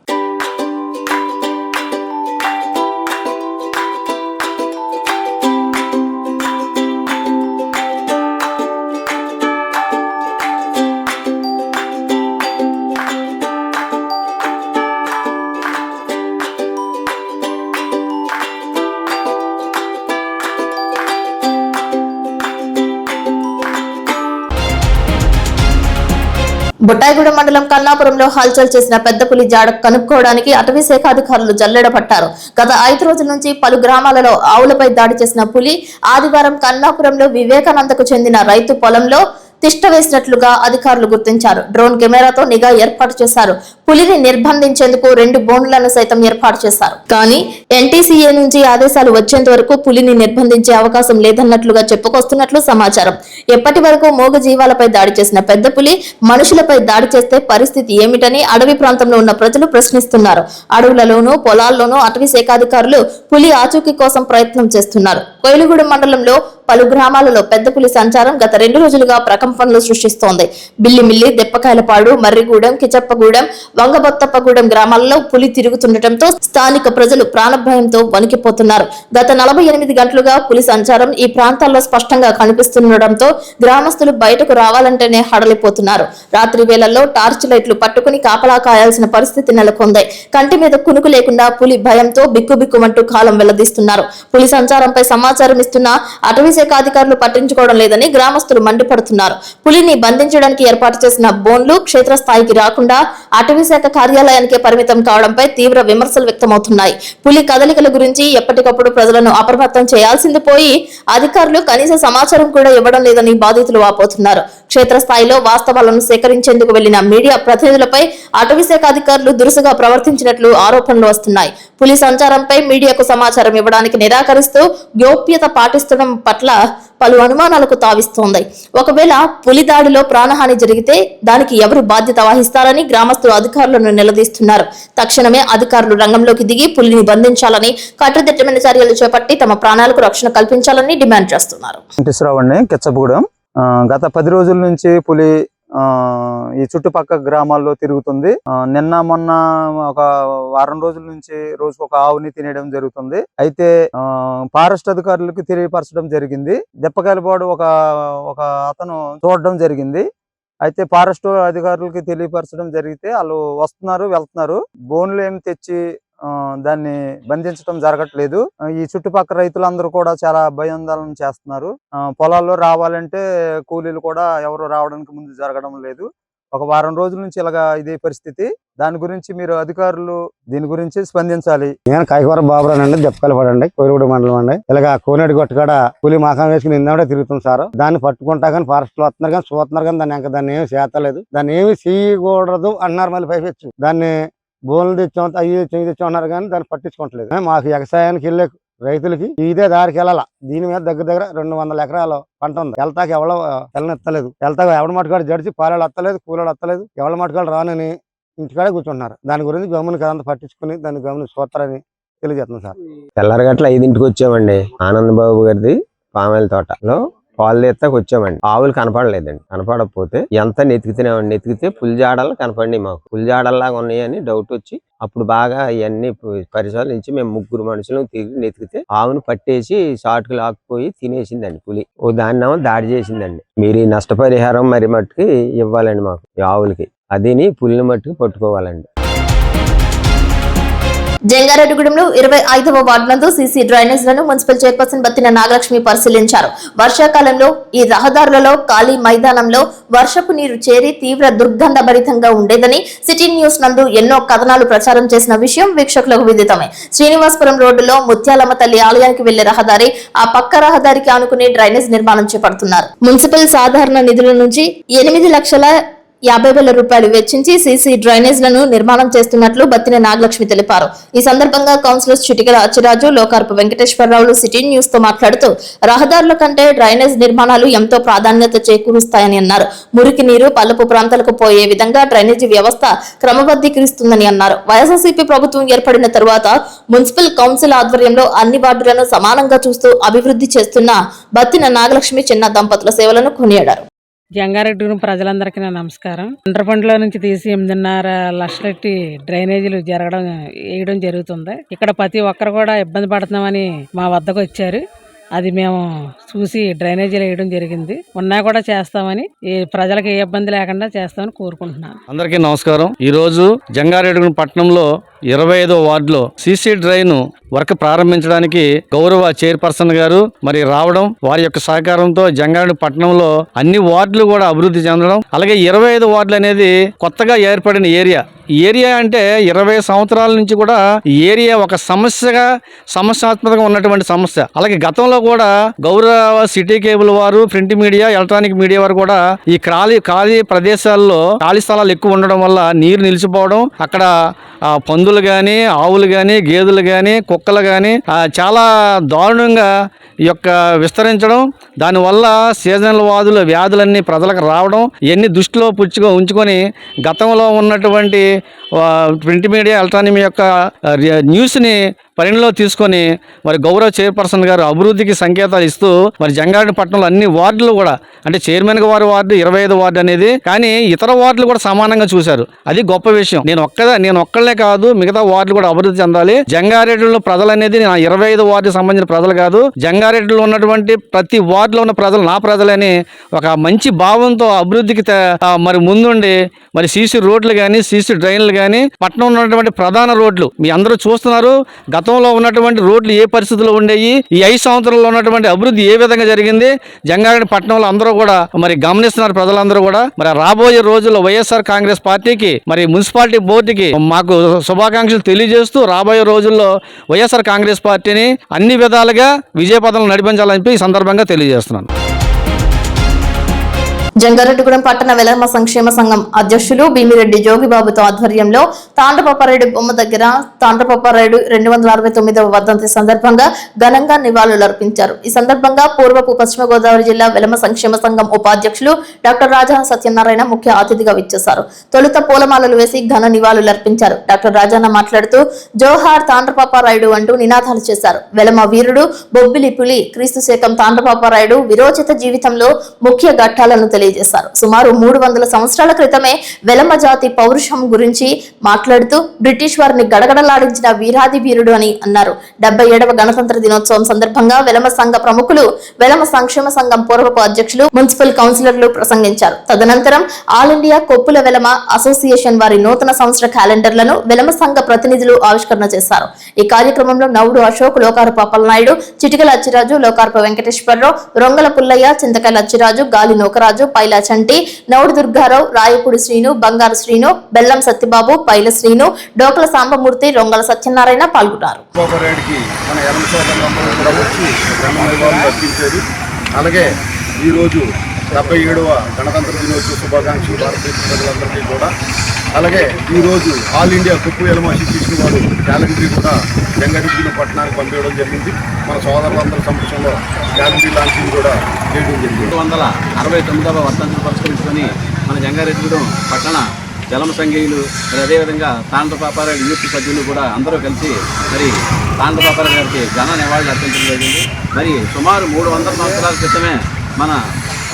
బొట్టాయిగూడ మండలం కన్నాపురంలో హల్చల్ చేసిన పెద్ద పులి జాడ కనుక్కోవడానికి అటవీ శాఖ అధికారులు జల్లెడ పట్టారు. గత 5 రోజుల నుంచి పలు గ్రామాలలో ఆవులపై దాడి చేసిన పులి ఆదివారం కన్నాపురంలో వివేకానందకు చెందిన రైతు పొలంలో తిష్ట వేసినట్లుగా అధికారులు గుర్తించారు. డ్రోన్ కెమెరాతో నిఘా ఏర్పాటు చేశారు. పులిని నిర్బంధించేందుకు 2 బోన్లను సైతం ఏర్పాటు చేశారు. కానీ ఎన్టీసీఏ నుంచి ఆదేశాలు వచ్చేంత వరకు పులిని నిర్బంధించే అవకాశం లేదన్నట్లుగా చెప్పుకొస్తున్నట్లు సమాచారం. ఎప్పటి వరకు మూగ జీవాలపై దాడి చేసిన పెద్ద పులి మనుషులపై దాడి చేస్తే పరిస్థితి ఏమిటని అడవి ప్రాంతంలో ఉన్న ప్రజలు ప్రశ్నిస్తున్నారు. అడవులలోనూ పొలాల్లోనూ అటవీ శాఖాధికారులు పులి ఆచూకీ కోసం ప్రయత్నం చేస్తున్నారు. కోయిలగూడెం మండలంలో పలు గ్రామాలలో పెద్ద పులి సంచారం గత 2 రోజులుగా ప్రకంపనలు సృష్టిస్తోంది. బిల్లిమిల్లి, దెప్పకాయలపాడు, మర్రిగూడెం, కిచప్పగూడెం, వంగబొత్తప్పగూడెం గ్రామాలలో పులి తిరుగుతుండటంతో స్థానిక ప్రజలు ప్రాణభయంతో వణికిపోతున్నారు. గత 48 గంటలుగా పులి సంచారం ఈ ప్రాంతాల్లో స్పష్టంగా కనిపిస్తుండటంతో గ్రామస్తులు బయటకు రావాలంటేనే హడలిపోతున్నారు. రాత్రి వేళల్లో టార్చ్ లైట్లు పట్టుకుని కాపలా కాయాల్సిన పరిస్థితి నెలకొంది. కంటి మీద కునుకు లేకుండా పులి భయంతో బిక్కుబిక్కుమంటూ కాలం వెళ్లదీస్తున్నారు. పులి సంచారంపై సమాచారం ఇస్తున్న అటవీ శాఖ అధికారులు పట్టించుకోవడం లేదని గ్రామస్తులు మండిపడుతున్నారు. పులిని బంధించడానికి ఏర్పాటు చేసిన బోన్లు క్షేత్రస్థాయికి రాకుండా అటవీ శాఖ కార్యాలయానికే పరిమితం కావడంపై తీవ్ర విమర్శలు వ్యక్తమవుతున్నాయి. పులి కదలికల గురించి ఎప్పటికప్పుడు ప్రజలను అప్రమత్తం చేయాల్సింది పోయి అధికారులు కనీస సమాచారం కూడా ఇవ్వడం లేదని బాధితులు వాపోతున్నారు. క్షేత్రస్థాయిలో వాస్తవాలను సేకరించేందుకు వెళ్లిన మీడియా ప్రతినిధులపై అటవీ శాఖ అధికారులు దురుసుగా ప్రవర్తించినట్లు ఆరోపణలు వస్తున్నాయి. పులి సంచారంపై మీడియాకు సమాచారం ఇవ్వడానికి నిరాకరిస్తూ గోప్యత పాటిస్తడం పట్ల పలు అనుమానాలకు తావిస్తోంది. ఒకవేళ పులి దాడిలో ప్రాణహాని జరిగితే దానికి ఎవరు బాధ్యత వహిస్తారని గ్రామస్తులు అధికారులను నిలదీస్తున్నారు. తక్షణమే అధికారులు రంగంలోకి దిగి పులిని బంధించాలని, కట్టుదిట్టమైన చర్యలు చేపట్టి తమ ప్రాణాలకు రక్షణ కల్పించాలని డిమాండ్ చేస్తున్నారు. గత 10 రోజుల నుంచి పులి ఈ చుట్టుపక్కల గ్రామాల్లో తిరుగుతుంది. నిన్న మొన్న ఒక వారం రోజుల నుంచి రోజుకు ఒక ఆవుని తినేయడం జరుగుతుంది. అయితే ఫారెస్ట్ అధికారులకు తెలియపరచడం జరిగింది. దెప్పకాయలపాడు ఒక అతను చూడడం జరిగింది. అయితే ఫారెస్ట్ అధికారులకి తెలియపరచడం జరిగితే వాళ్ళు వస్తున్నారు, వెళ్తున్నారు. బోన్లు ఏమి తెచ్చి దాన్ని బంధించడం జరగట్లేదు. ఈ చుట్టుపక్కల రైతులందరూ కూడా చాలా భయాందోళన చేస్తున్నారు. పొలాల్లో రావాలంటే కూలీలు కూడా ఎవరు రావడానికి ముందు జరగడం లేదు. ఒక వారం రోజుల నుంచి ఇలాగా ఇదే పరిస్థితి. దాని గురించి మీరు అధికారులు దీని గురించి స్పందించాలి. నేను కాయకూర బాబురానండి, దెప్పకలపడండి, కోయిలగూడ మండలం అండి. ఇలాగ కోనేటి గొట్టకాడ పులి మాకం వేసుకుని ఇందాడే తిరుగుతుంది సార్. దాన్ని పట్టుకుంటా కానీ ఫారెస్ట్ లో వస్తున్నారు కానీ చూస్తున్నారు కానీ దాన్ని ఏమి చేతలేదు. దాన్ని ఏమి చేయకూడదు అన్నారు. మళ్ళీ పైపెచ్చు దాన్ని బోన్లు తెచ్చాం, అయ్యి తెచ్చాం అన్నారు కానీ దాన్ని పట్టించుకోవట్లేదు. మాకు వ్యవసాయానికి వెళ్ళే రైతులకి ఇదే దారికి వెళ్ళాలా. దీని మీద దగ్గర 200 ఎకరాలు పంట ఉంది. వెళ్తాకి ఎవరో వెళ్ళనెత్తలేదు. వెళ్తాక ఎవడ మటుకాడు జడిచి పాలాలు ఎత్తలేదు, కూలాలు ఎత్తలేదు. ఎవడ మటుకాడు రానని ఇంటికాడే కూర్చుంటున్నారు. దాని గురించి గమనిక అంతా పట్టించుకుని దాన్ని గమనించి చూస్తారని తెలియజేస్తున్నాం సార్. తెల్లారగట్ల 5ంటికి వచ్చామండి. ఆనందబాబు గారిది పామాయిల తోటలో పాలు ఎత్తాక వచ్చామండి. ఆవులు కనపడలేదండి. కనపడకపోతే ఎంత నెతికితేనేమండి. నెతికితే పులిజాడలు కనపడినాయి. మాకు పులిజాడల్లాగా ఉన్నాయని డౌట్ వచ్చి అప్పుడు బాగా ఇవన్నీ పరిశీలించి మేము 3 మనుషులు తిరిగి నెతికితే ఆవును పట్టేసి షార్ట్కి లాక్కుపోయి తినేసిందండి పులి. ఓ దాన్నేమో దాడి చేసిందండి. మీరు ఈ నష్టపరిహారం మరి మట్టుకి ఇవ్వాలండి మాకు ఈ ఆవులకి. అదిని పులిని మట్టుకు పట్టుకోవాలండి. జంగారెడ్డిగూడెంలో 25వ వార్డు నందు సీసీ డ్రైనేజ్లను మున్సిపల్ చైర్పర్సన్ బత్తిన నాగలక్ష్మి పరిశీలించారు. వర్షాకాలంలో ఈ రహదారులలో ఖాళీ మైదానంలో వర్షపు నీరు చేరి తీవ్ర దుర్గంధభరితంగా ఉండేదని సిటీ న్యూస్ నందు ఎన్నో కథనాలు ప్రచారం చేసిన విషయం వీక్షకులకు విదితమే. శ్రీనివాసపురం రోడ్డులో ముత్యాలమ్మ తల్లి ఆలయానికి వెళ్లే రహదారి, ఆ పక్క రహదారికి ఆనుకుని డ్రైనేజ్ నిర్మాణం చేపడుతున్నారు. మున్సిపల్ సాధారణ నిధుల నుంచి 8,50,000 రూపాయలు వెచ్చించి సీసీ డ్రైనేజ్లను నిర్మాణం చేస్తున్నట్లు బత్తిన నాగలక్ష్మి తెలిపారు. ఈ సందర్భంగా counsellors Chitikala Achiraju, లోకార్పు వెంకటేశ్వరరావులు city news తో మాట్లాడుతూ రహదారుల కంటే డ్రైనేజ్ నిర్మాణాలు ఎంతో ప్రాధాన్యత చేకూరుస్తాయని అన్నారు. మురికి నీరు పల్లపు ప్రాంతాలకు పోయే విధంగా డ్రైనేజీ వ్యవస్థ క్రమబద్ధీకరిస్తుందని అన్నారు. వైఎస్ఆర్సీపీ ప్రభుత్వం ఏర్పడిన తరువాత మున్సిపల్ కౌన్సిల్ ఆధ్వర్యంలో అన్ని వార్డులను సమానంగా చూస్తూ అభివృద్ధి చేస్తున్న బత్తిన నాగలక్ష్మి చిన్న దంపతుల సేవలను కొనియాడారు. జంగారెడ్డి ప్రజలందరికీ నా నమస్కారం. అండర్ఫండ్లో నుంచి తీసి 8.5 లక్షలెట్టి డ్రైనేజీలు వేయడం జరుగుతుంది. ఇక్కడ ప్రతి ఒక్కరు కూడా ఇబ్బంది పడుతున్నామని మా వద్దకు వచ్చారు. అది మేము చూసి డ్రైనేజీలు వేయడం జరిగింది. ఉన్నా కూడా చేస్తామని, ఈ ప్రజలకు ఏ ఇబ్బంది లేకుండా చేస్తామని కోరుకుంటున్నాను. అందరికీ నమస్కారం. ఈ రోజు జంగారెడ్డిగూడెం పట్టణంలో 25వ వార్డులో సీసీ డ్రైన్ వర్క్ ప్రారంభించడానికి గౌరవ చైర్పర్సన్ గారు మరి రావడం, వారి యొక్క సహకారంతో జంగారెడ్డి పట్టణంలో అన్ని వార్డులు కూడా అభివృద్ధి చెందడం, అలాగే 25 వార్డులు అనేది కొత్తగా ఏర్పడిన ఏరియా అంటే 20 సంవత్సరాల నుంచి కూడా ఈ ఏరియా ఒక సమస్యాత్మకంగా ఉన్నటువంటి సమస్య. అలాగే గతంలో కూడా గౌరవ సిటీ కేబుల్ వారు, ప్రింట్ మీడియా, ఎలక్ట్రానిక్ మీడియా వారు కూడా ఈ ఖాళీ ప్రదేశాల్లో ఖాళీ స్థలాలు ఎక్కువ ఉండడం వల్ల నీరు నిలిచిపోవడం, అక్కడ పందులు కానీ, ఆవులు కానీ, గేదెలు కానీ, కుక్కలు కానీ చాలా దారుణంగా ఈ యొక్క విస్తరించడం, దానివల్ల సీజనల్ వ్యాధులన్నీ ప్రజలకు రావడం, ఇవన్నీ దృష్టిలో ఉంచుకొని గతంలో ఉన్నటువంటి ప్రింట్ మీడియా, ఎలక్ట్రానిక్ యొక్క న్యూస్ని పరిగణలో తీసుకొని మరి గౌరవ చైర్పర్సన్ గారు అభివృద్ధికి సంకేతాలు ఇస్తూ మరి జంగారెడ్డి పట్టణంలో అన్ని వార్డులు కూడా, అంటే చైర్మన్ గారి వార్డు 25 వార్డు అనేది, కానీ ఇతర వార్డులు కూడా సమానంగా చూశారు. అది గొప్ప విషయం. నేను ఒక్కళ్ళే కాదు, మిగతా వార్డులు కూడా అభివృద్ధి చెందాలి. జంగారెడ్డిలో ప్రజలు అనేది నా 25 వార్డుకి సంబంధించిన ప్రజలు కాదు, జంగారెడ్డిలో ఉన్నటువంటి ప్రతి వార్డులో ఉన్న ప్రజలు నా ప్రజలని ఒక మంచి భావంతో అభివృద్ధికి మరి ముందుండి మరి సీసీ రోడ్లు కానీ, సీసీ డ్రైన్లు కానీ, పట్టణంలో ఉన్నటువంటి ప్రధాన రోడ్లు మీ అందరూ చూస్తున్నారు. గతంలో ఉన్నటువంటి రోడ్లు ఏ పరిస్థితుల్లో ఉండేవి, ఈ 5 సంవత్సరాల్లో ఉన్నటువంటి అభివృద్ధి ఏ విధంగా జరిగింది, జంగారెడ్డి పట్టణంలో అందరూ కూడా మరి గమనిస్తున్నారు. ప్రజలందరూ కూడా మరి రాబోయే రోజుల్లో వైఎస్ఆర్ కాంగ్రెస్ పార్టీకి మరి మున్సిపాలిటీ బోర్డుకి మాకు శుభాకాంక్షలు తెలియజేస్తూ రాబోయే రోజుల్లో వైఎస్ఆర్ కాంగ్రెస్ పార్టీని అన్ని విధాలుగా విజయపథంలో నడిపించాలని ఈ సందర్భంగా తెలియజేస్తున్నాను. జంగారెడ్డిగూడెం పట్టణ వెలమ సంక్షేమ సంఘం అధ్యక్షులు భీమిరెడ్డి జోగిబాబుతో ఆధ్వర్యంలో తాండ్రపాపారాయుడు బొమ్మ దగ్గర తాండ్రపాపారాయుడు 269వ వర్ధంతి సందర్భంగా ఘనంగా నివాళులర్పించారు. ఈ సందర్భంగా పూర్వపు పశ్చిమ గోదావరి జిల్లా వెలమ సంక్షేమ సంఘం ఉపాధ్యక్షులు డాక్టర్ రాజా సత్యనారాయణ ముఖ్య అతిథిగా విచ్చేశారు. తొలుత పూలమాలలు వేసి ఘన నివాళులర్పించారు. డాక్టర్ రాజాన్న మాట్లాడుతూ జోహార్ తాండ్రపాపారాయుడు అంటూ నినాదాలు చేశారు. వెలమ వీరుడు బొబ్బిలి పులి క్రీస్తు శకం తాండ్రపాపారాయుడు విరోచిత జీవితంలో ముఖ్య ఘట్టాలను తెలియజేశారు. సుమారు 300 సంవత్సరాల క్రితమే వెలమ జాతి పౌరుషం గురించి మాట్లాడుతూ బ్రిటిష్ వారిని గడగడలాడించిన వీరాది వీరుడు అని అన్నారు. 77వ గణతంత్ర దినోత్సవం సందర్భంగా వెలమ సంఘ ప్రముఖులు, వెలమ సంక్షేమ సంఘం పూర్వపు అధ్యక్షులు, మున్సిపల్ కౌన్సిలర్లు ప్రసంగించారు. తదనంతరం all India Koppula Velama association వారి నూతన సంవత్సర క్యాలెండర్లను వెలమ సంఘ ప్రతినిధులు ఆవిష్కరణ చేశారు. ఈ కార్యక్రమంలో నవుడు అశోక్, లోకారపు అప్పలనాయుడు, చిటికల అచ్చిరాజు, లోకారపు వెంకటేశ్వరరావు, రొంగల పుల్లయ్య, చింతకాయల అచ్చిరాజు, గాలి నోకరాజు, పైల చంటి, నౌడు దుర్గారావు, రాయపూడి శ్రీను, బంగారు శ్రీను, బెల్లం సత్యబాబు, పైల శ్రీను, డోకల సాంబమూర్తి, రొంగల సత్యనారాయణ పాల్గొన్నారు. అలాగే ఈరోజు 77వ గణతంత్ర దినోత్సవ శుభాకాంక్షలు భారతదేశ ప్రజలందరికీ కూడా. అలాగే ఈరోజు ఆల్ ఇండియా కుప్పు వెలమ అసోసియేషన్ వారు క్యాలెండరీ కూడా జంగారెడ్డిగూడెం పట్టణానికి పంపించడం జరిగింది. మన సోదరులందరి సమక్షంలో క్యాలెండరీ లాంచింగ్ కూడా చేయడం జరిగింది. 269వ వర్ధంతిని పురస్కరించుకొని మన జంగారెడ్డిగూడెం పట్టణ జలమ సంఘీయులు, మరి అదేవిధంగా తాండ్రపాపారాయుడు యూత్ సభ్యులు కూడా అందరూ కలిసి మరి తాండ్రపాపారాయుడు గారికి ఘన నివాళులు అర్పించడం జరిగింది. మరి సుమారు 300 సంవత్సరాల క్రితమే మన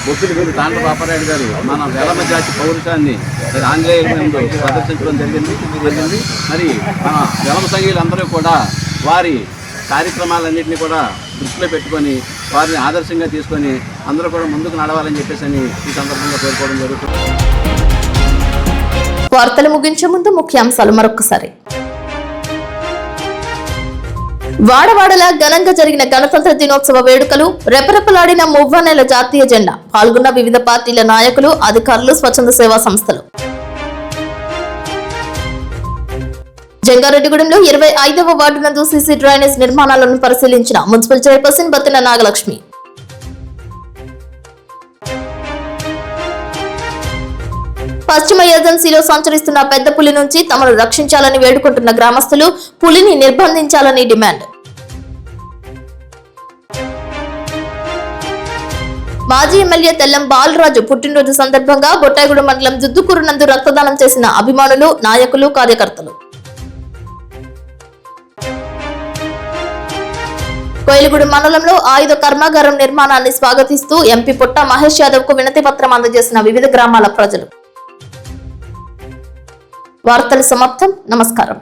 బొబ్బిలి తాండ్రపాపారాయుడు గారు మన వెలమ జాతి పౌరుషాన్ని మరి ఆంగ్లేయుల ముందు ప్రదర్శించడం జరిగింది. మరి మన వెలమ సంఘీయులందరూ కూడా వారి కార్యక్రమాలన్నింటినీ కూడా దృష్టిలో పెట్టుకొని వారిని ఆదర్శంగా తీసుకొని అందరూ కూడా ముందుకు నడవాలని చెప్పేసి ఈ సందర్భంగా కోరుకోవడం జరుగుతుంది. వార్తలు ముగించే ముందు ముఖ్యాంశాలు మరొకసారి. వాడవాడలా ఘనంగా జరిగిన గణతంత్ర దినోత్సవ వేడుకలు, రెపరెపలాడిన మువ్వన్నెల జాతీయ జెండా, పాల్గొన్న వివిధ పార్టీల నాయకులు, అధికారులు, స్వచ్ఛంద సేవా సంస్థలు. జంగారెడ్డిగూడెంలో 25వ వార్డు నందు సీసీ డ్రైనేజ్ నిర్మాణాలను పరిశీలించిన మున్సిపల్ చైర్పర్సన్ బత్తిన నాగలక్ష్మి. పశ్చిమ ఏజెన్సీలో సంచరిస్తున్న పెద్ద పులి నుంచి తమను రక్షించాలని వేడుకుంటున్న గ్రామస్తులు, పులిని నిర్బంధించాలని డిమాండ్. మాజీ ఎమ్మెల్యే తెల్లం బాలరాజు పుట్టినరోజు సందర్భంగా బొట్టాయిగూడెం మండలం దుద్దుకూరు నందు రక్తదానం చేసిన అభిమానులు, నాయకులు, కార్యకర్తలు. కోయిలగూడెం మండలంలో ఆయుధ కర్మాగారం నిర్మాణాన్ని స్వాగతిస్తూ ఎంపీ పుట్ట మహేష్ యాదవ్ కు వినతి పత్రం అందజేసిన వివిధ గ్రామాల ప్రజలు. వార్తలు సమాప్తం. నమస్కారం.